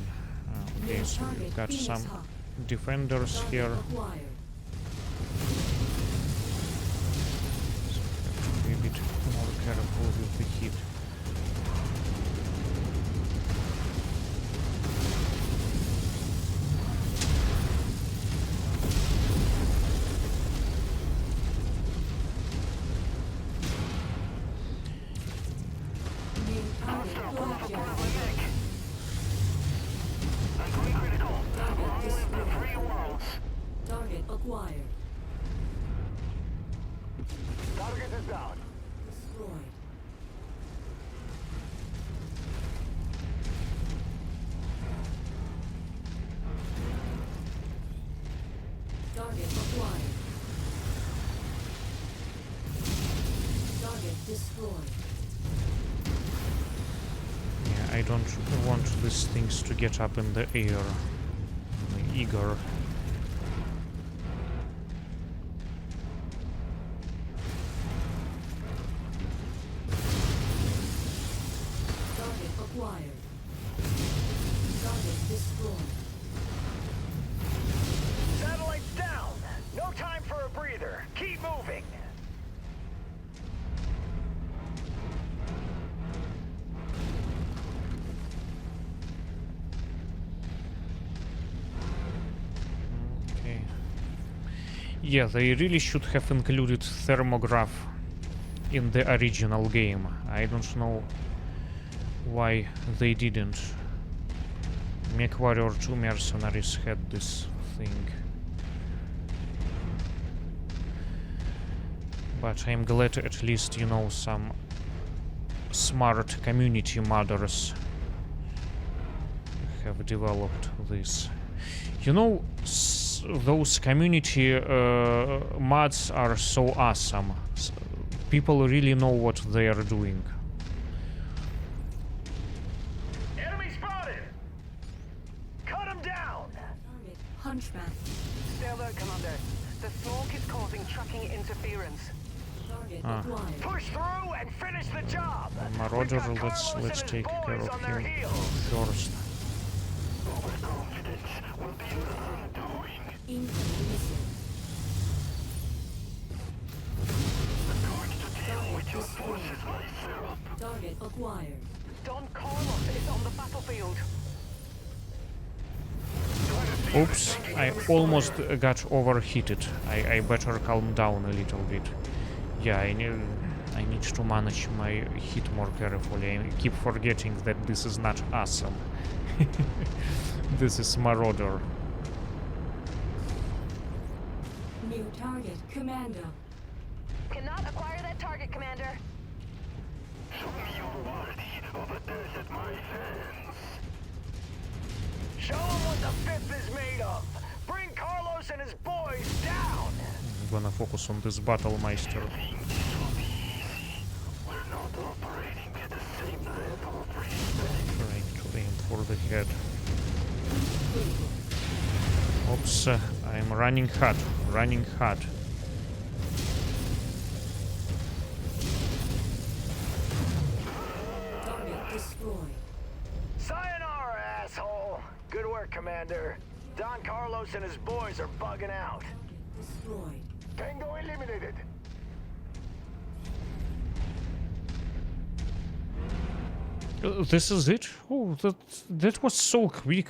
Okay, so we've got some defenders here. So have to be a bit more careful with the hit. Target acquired. Target is down. Destroyed. Target acquired. Target destroyed. Yeah, I don't want these things to get up in the air. I'm eager. Target acquired. Target destroyed. Satellites down. No time for a breather. Keep moving. Okay. Yeah, they really should have included thermograph in the original game. I don't know why they didn't. MechWarrior 2 Mercenaries had this thing. But I'm glad at least, you know, some smart community modders have developed this. You know, those community mods are so awesome. People really know what they are doing. Enemy spotted. Cut him down. Target hunchback. Stay alert, Commander. The smoke is causing tracking interference. Target Ah. acquired. Push through and finish the job. Marauder, We've got let's Carlos and his take care boys of on their him heels. first. Overconfidence will be your undoing. Incoming missile. I'm going to deal with your forces myself. Target acquired. Don Carlos is on the battlefield. Oops, I almost got overheated. I better calm down a little bit. Yeah, I need to manage my heat more carefully. I keep forgetting that this is not awesome. This is Marauder. New target commander. Cannot acquire that target, Commander. Show me your worthy of a death at my hands. Show them what the fifth is made of. Bring Carlos and his boys down. I'm gonna focus on this Battlemeister. This will be easy. We're not operating at the same level of respect. Trying to aim for the head. Oops, I'm running hot. Running hot. Target destroyed. Sayonara, asshole. Good work, Commander. Don Carlos and his boys are bugging out. Destroyed. Tango eliminated. This is it? Oh, that was so quick.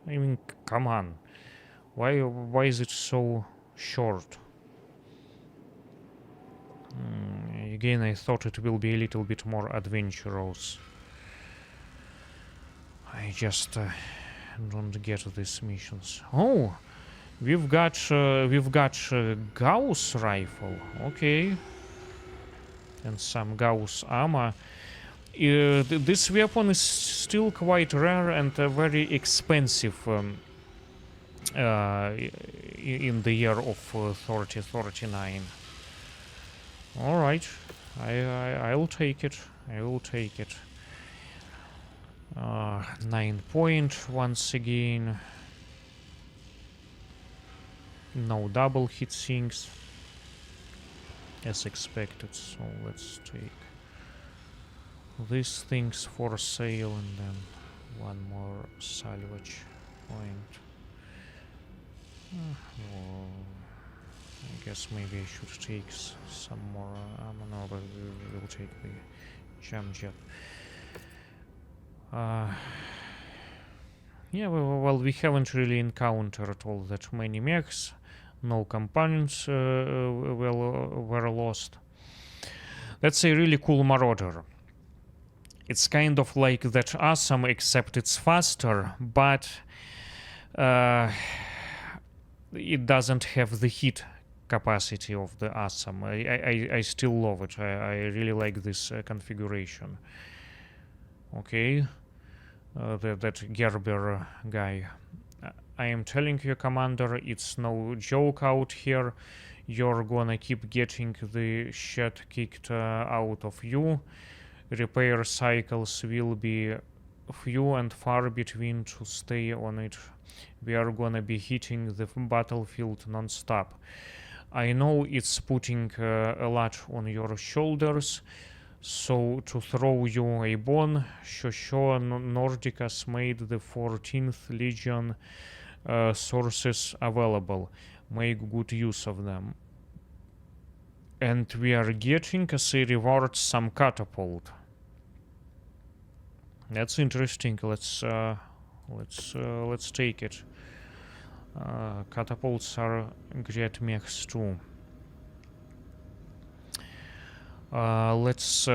I mean, come on. Why is it so short? Again, I thought it will be a little bit more adventurous. I just don't get these missions. Oh, we've got Gauss rifle. Okay, and some Gauss armor. This weapon is still quite rare and very expensive in the year of 3039. All right, I'll take it. I will take it. 9 point once again. No double hit sinks as expected. So let's take these things for sale and then one more salvage point. I guess maybe I should take some more ammo. No, but we'll take the jam jet. Yeah, well, we haven't really encountered all that many mechs. No components were lost. That's a really cool Marauder. It's kind of like that Awesome, except it's faster, but it doesn't have the hit capacity of the Awesome. I still love it. I really like this configuration. Okay, that Gerber guy. I am telling you, Commander, it's no joke out here. You're gonna keep getting the shit kicked out of you. Repair cycles will be few and far between to stay on it. We are gonna be hitting the battlefield non-stop. I know it's putting a lot on your shoulders, so to throw you a bone, Shosho Nordicus made the 14th Legion sources available. Make good use of them. And we are getting as a reward some catapult. That's interesting. Let's take it. Catapults are great mechs too. Let's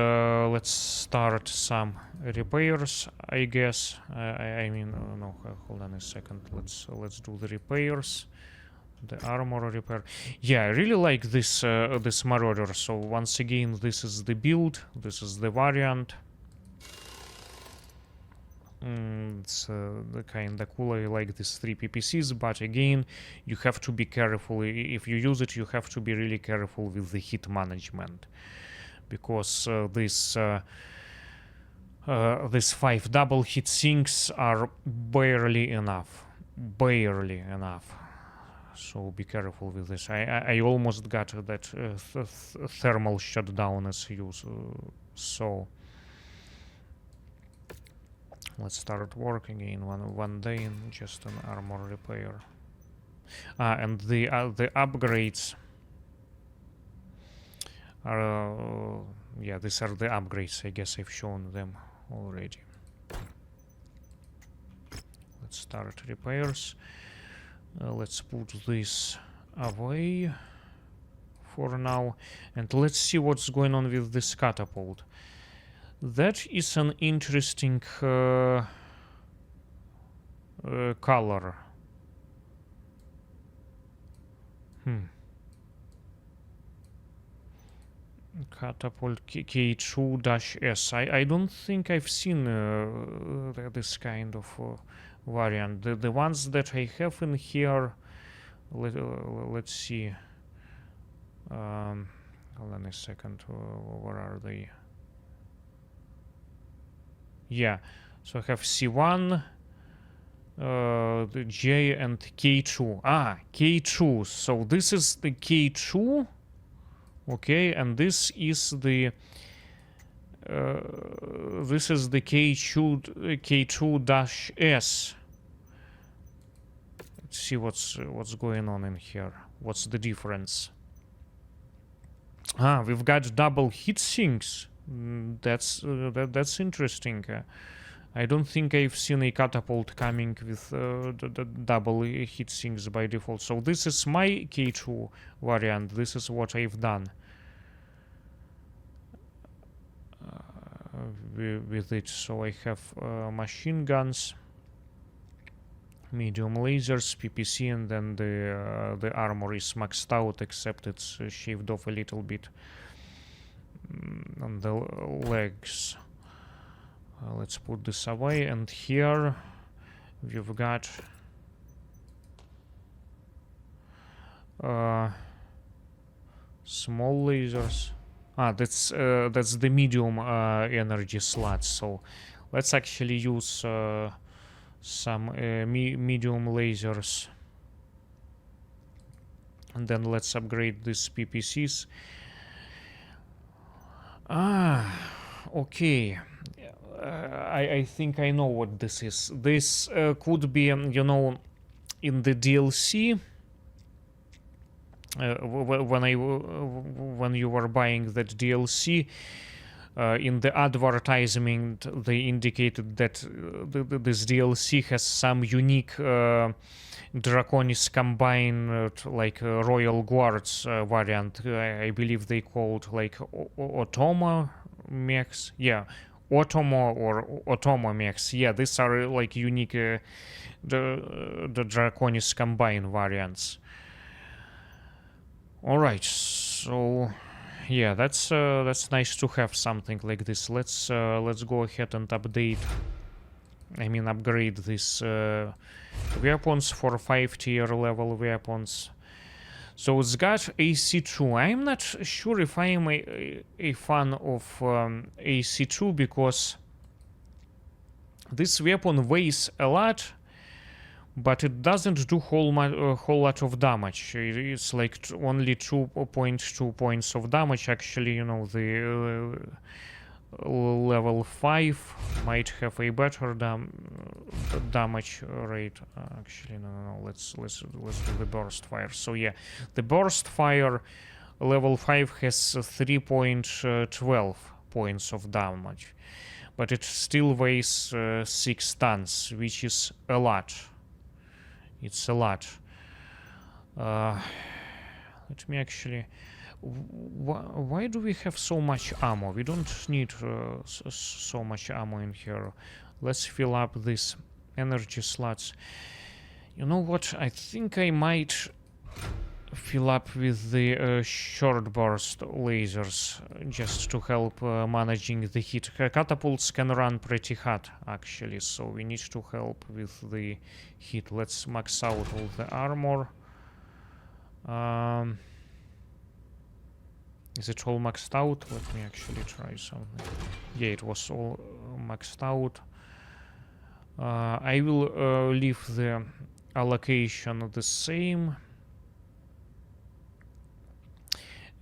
start some repairs, I guess. I mean, no, hold on a second. Let's do the repairs. The armor repair. Yeah, I really like this this Marauder. So once again, this is the build. This is the variant. It's kinda cool. I like these 3 PPCs, but again, you have to be careful. If you use it, you have to be really careful with the hit management, because these 5 double hit sinks are barely enough. Barely enough. So be careful with this. I almost got that thermal shutdown as used. So let's start work again one day in just an armor repair. And the upgrades are yeah, these are the upgrades. I guess I've shown them already. Let's start repairs. Let's put this away for now, and let's see what's going on with this catapult. That is an interesting color. Catapult K2-S. I don't think I've seen this kind of variant. The ones that I have in here, let's see. Hold on a second. Where are they? Yeah, so I have C1, the J, and K2. K2. So this is the K2. Okay, and this is the K2-S. Let's see what's going on in here. What's the difference? We've got double hit sinks. That's interesting. I don't think I've seen a catapult coming with the double hit sinks by default. So this is my K2 variant. This is what I've done with it. So I have machine guns, medium lasers, PPC, and then the armor is maxed out, except it's shaved off a little bit on the legs. Let's put this away, and here we've got small lasers. That's the medium energy slots. So let's actually use some medium lasers, and then let's upgrade these PPCs. Okay. I think I know what this is. This could be, you know, in the DLC. When you were buying that DLC, in the advertisement they indicated that this DLC has some unique Draconis combined like Royal Guards variant. I believe they called like Otomo Mechs. Yeah, Otomo or Otomo Mechs. Yeah, these are like unique the Draconis combined variants. All right, so yeah, that's nice to have something like this. Let's go ahead and upgrade these weapons for 5-tier level weapons. So it's got AC2. I'm not sure if I'm a fan of AC2 because this weapon weighs a lot, but it doesn't do whole lot of damage. It's like only 2.2 points of damage. Actually, you know, the level 5 might have a better damage rate. Actually, no. Let's do the burst fire. So yeah, the burst fire level 5 has 3.12 points of damage, but it still weighs 6 tons, which is a lot. It's a lot. Let me actually... Why do we have so much ammo? We don't need so much ammo in here. Let's fill up these energy slots. You know what? I think I might fill up with the short burst lasers just to help managing the heat. Catapults can run pretty hot actually, so we need to help with the heat. Let's max out all the armor. Is it all maxed out? Let me actually try something. Yeah, it was all maxed out. I will leave the allocation the same.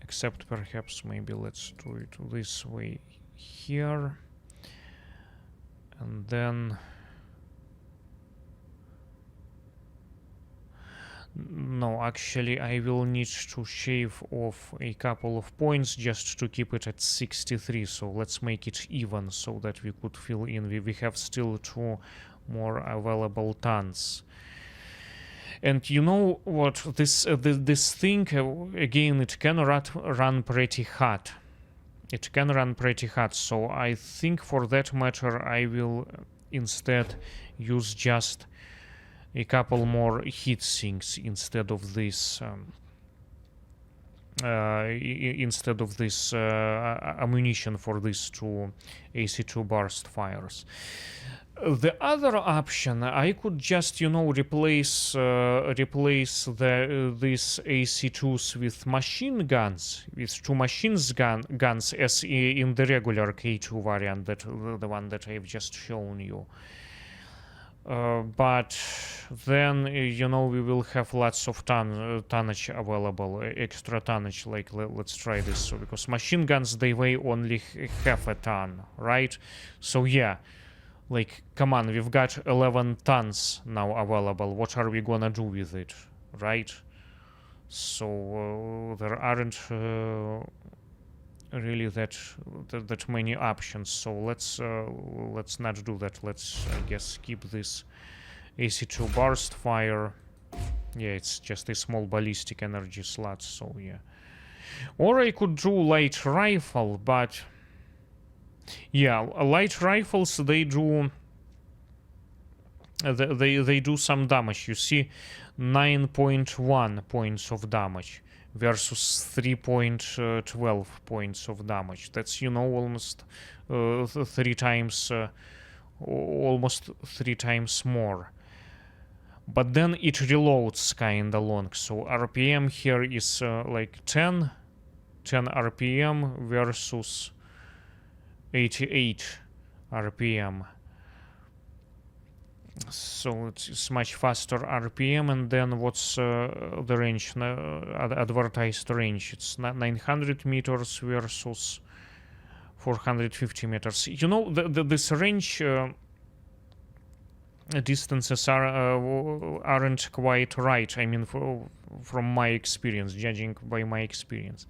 Except perhaps maybe let's do it this way here. And then... No, actually I will need to shave off a couple of points just to keep it at 63. So let's make it even so that we could fill in. We have still 2 more available tons. And you know what, this thing, again, it can run pretty hot. It can run pretty hot, so I think for that matter I will instead use just a couple more heat sinks instead of this ammunition for these 2 AC2 burst fires. The other option, I could just, you know, replace these AC2s with machine guns, with 2 guns as in the regular K2 variant, the one that I've just shown you. But then, you know, we will have lots of tonnage available, extra tonnage. Like, let's try this. So, because machine guns, they weigh only half a ton, right? So yeah. Like, come on, we've got 11 tons now available. What are we gonna do with it, right? So there aren't really that many options. So let's not do that. Let's, I guess, skip this AC2 burst fire. Yeah, it's just a small ballistic energy slot. So yeah, or I could do light rifle, but yeah, light rifles, they do they do some damage. You see, 9.1 points of damage versus 3.12 points of damage. That's, you know, almost almost three times more. But then it reloads kinda long. So RPM here is like 10 RPM versus 88 RPM. So it's much faster RPM. And then what's the range, advertised range? It's 900 meters versus 450 meters. You know, this range distances aren't quite right. I mean, from my experience, judging by my experience.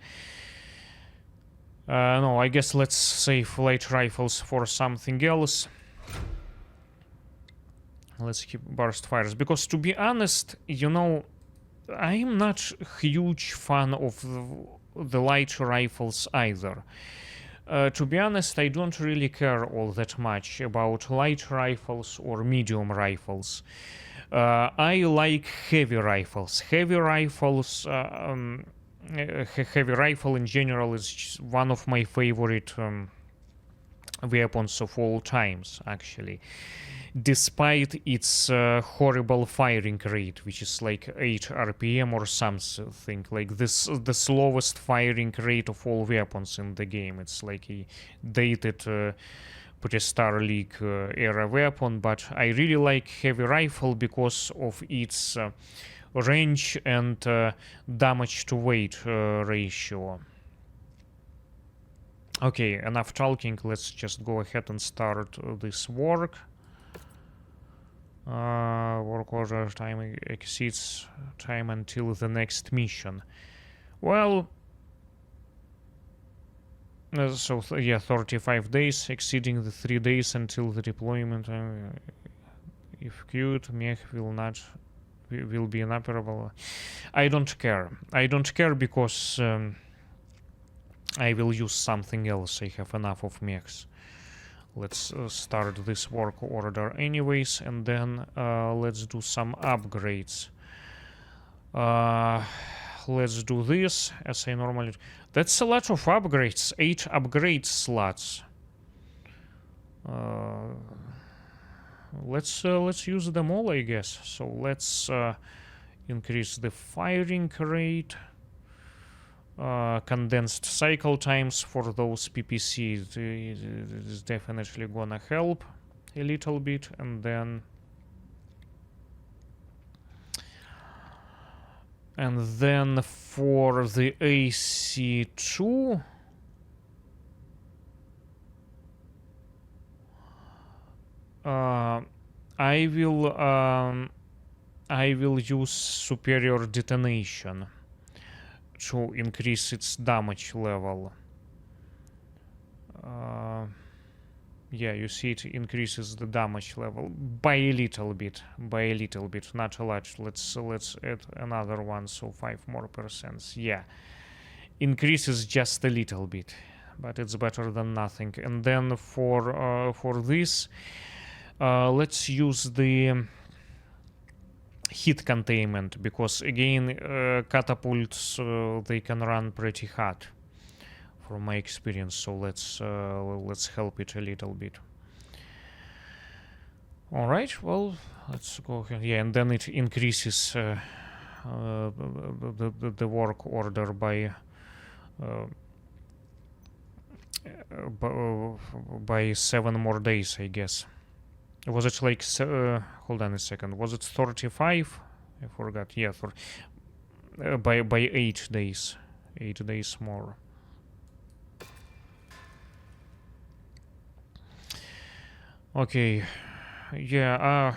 No, I guess let's save light rifles for something else. Let's keep burst fires, because to be honest, you know, I'm not a huge fan of the light rifles either. To be honest, I don't really care all that much about light rifles or medium rifles. I like heavy rifles. Heavy rifle in general is one of my favorite weapons of all times, actually. Despite its horrible firing rate, which is like 8 RPM or something like this, the slowest firing rate of all weapons in the game. It's like a dated pre-Star League era weapon, but I really like heavy rifle because of its range and damage to weight ratio. Okay, enough talking. Let's just go ahead and start this work. Work order time exceeds time until the next mission. Well, so yeah, 35 days, exceeding the 3 days until the deployment. If queued, Mech will be inoperable. I don't care. I don't care because I will use something else. I have enough of Mechs. Let's start this work order anyways, and then let's do some upgrades. Let's do this as I normally... That's a lot of upgrades. 8 upgrade slots. Let's use them all, I guess. So let's increase the firing rate. Condensed cycle times for those PPC is definitely gonna help a little bit. And then for the AC2, I will use superior detonation to increase its damage level. Yeah, you see it increases the damage level by a little bit, not a lot. Let's add another one, so 5 more %. Yeah, increases just a little bit, but it's better than nothing. And then for this, let's use the heat containment, because again, catapults, they can run pretty hot from my experience. So let's help it a little bit. All right, well, let's go here. Yeah, and then it increases the work order by 7 more days, I guess. Was it like, hold on a second, was it 35? I forgot. Yeah, by 8 days. 8 days more. Okay. Yeah,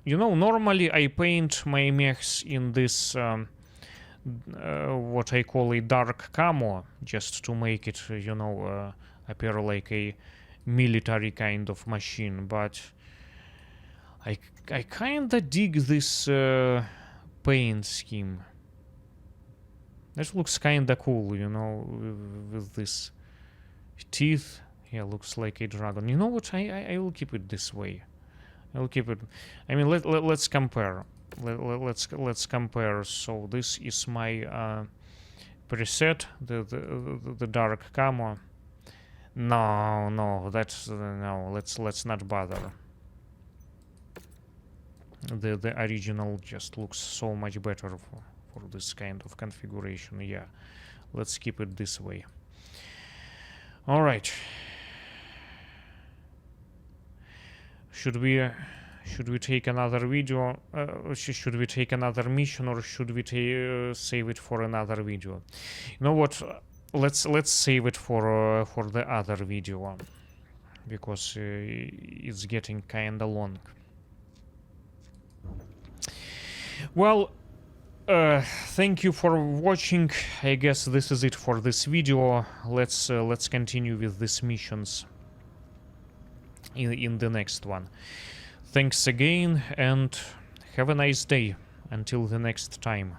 you know, normally I paint my mechs in this what I call a dark camo, just to make it, you know, appear like a military kind of machine. But I kinda dig this paint scheme. That looks kinda cool, you know, with this teeth. Yeah, looks like a dragon. You know what? I will keep it this way. I'll keep it. I mean, let's compare. Let's compare. So this is my preset, the dark camo. No, that's no. Let's not bother. The original just looks so much better for this kind of configuration. Yeah, let's keep it this way. All right. Should we take another video? Should we take another mission, or should we save it for another video? You know what? Let's save it for the other video, because it's getting kinda long. Well, thank you for watching. I guess this is it for this video. Let's continue with these missions in the next one. Thanks again, and have a nice day until the next time.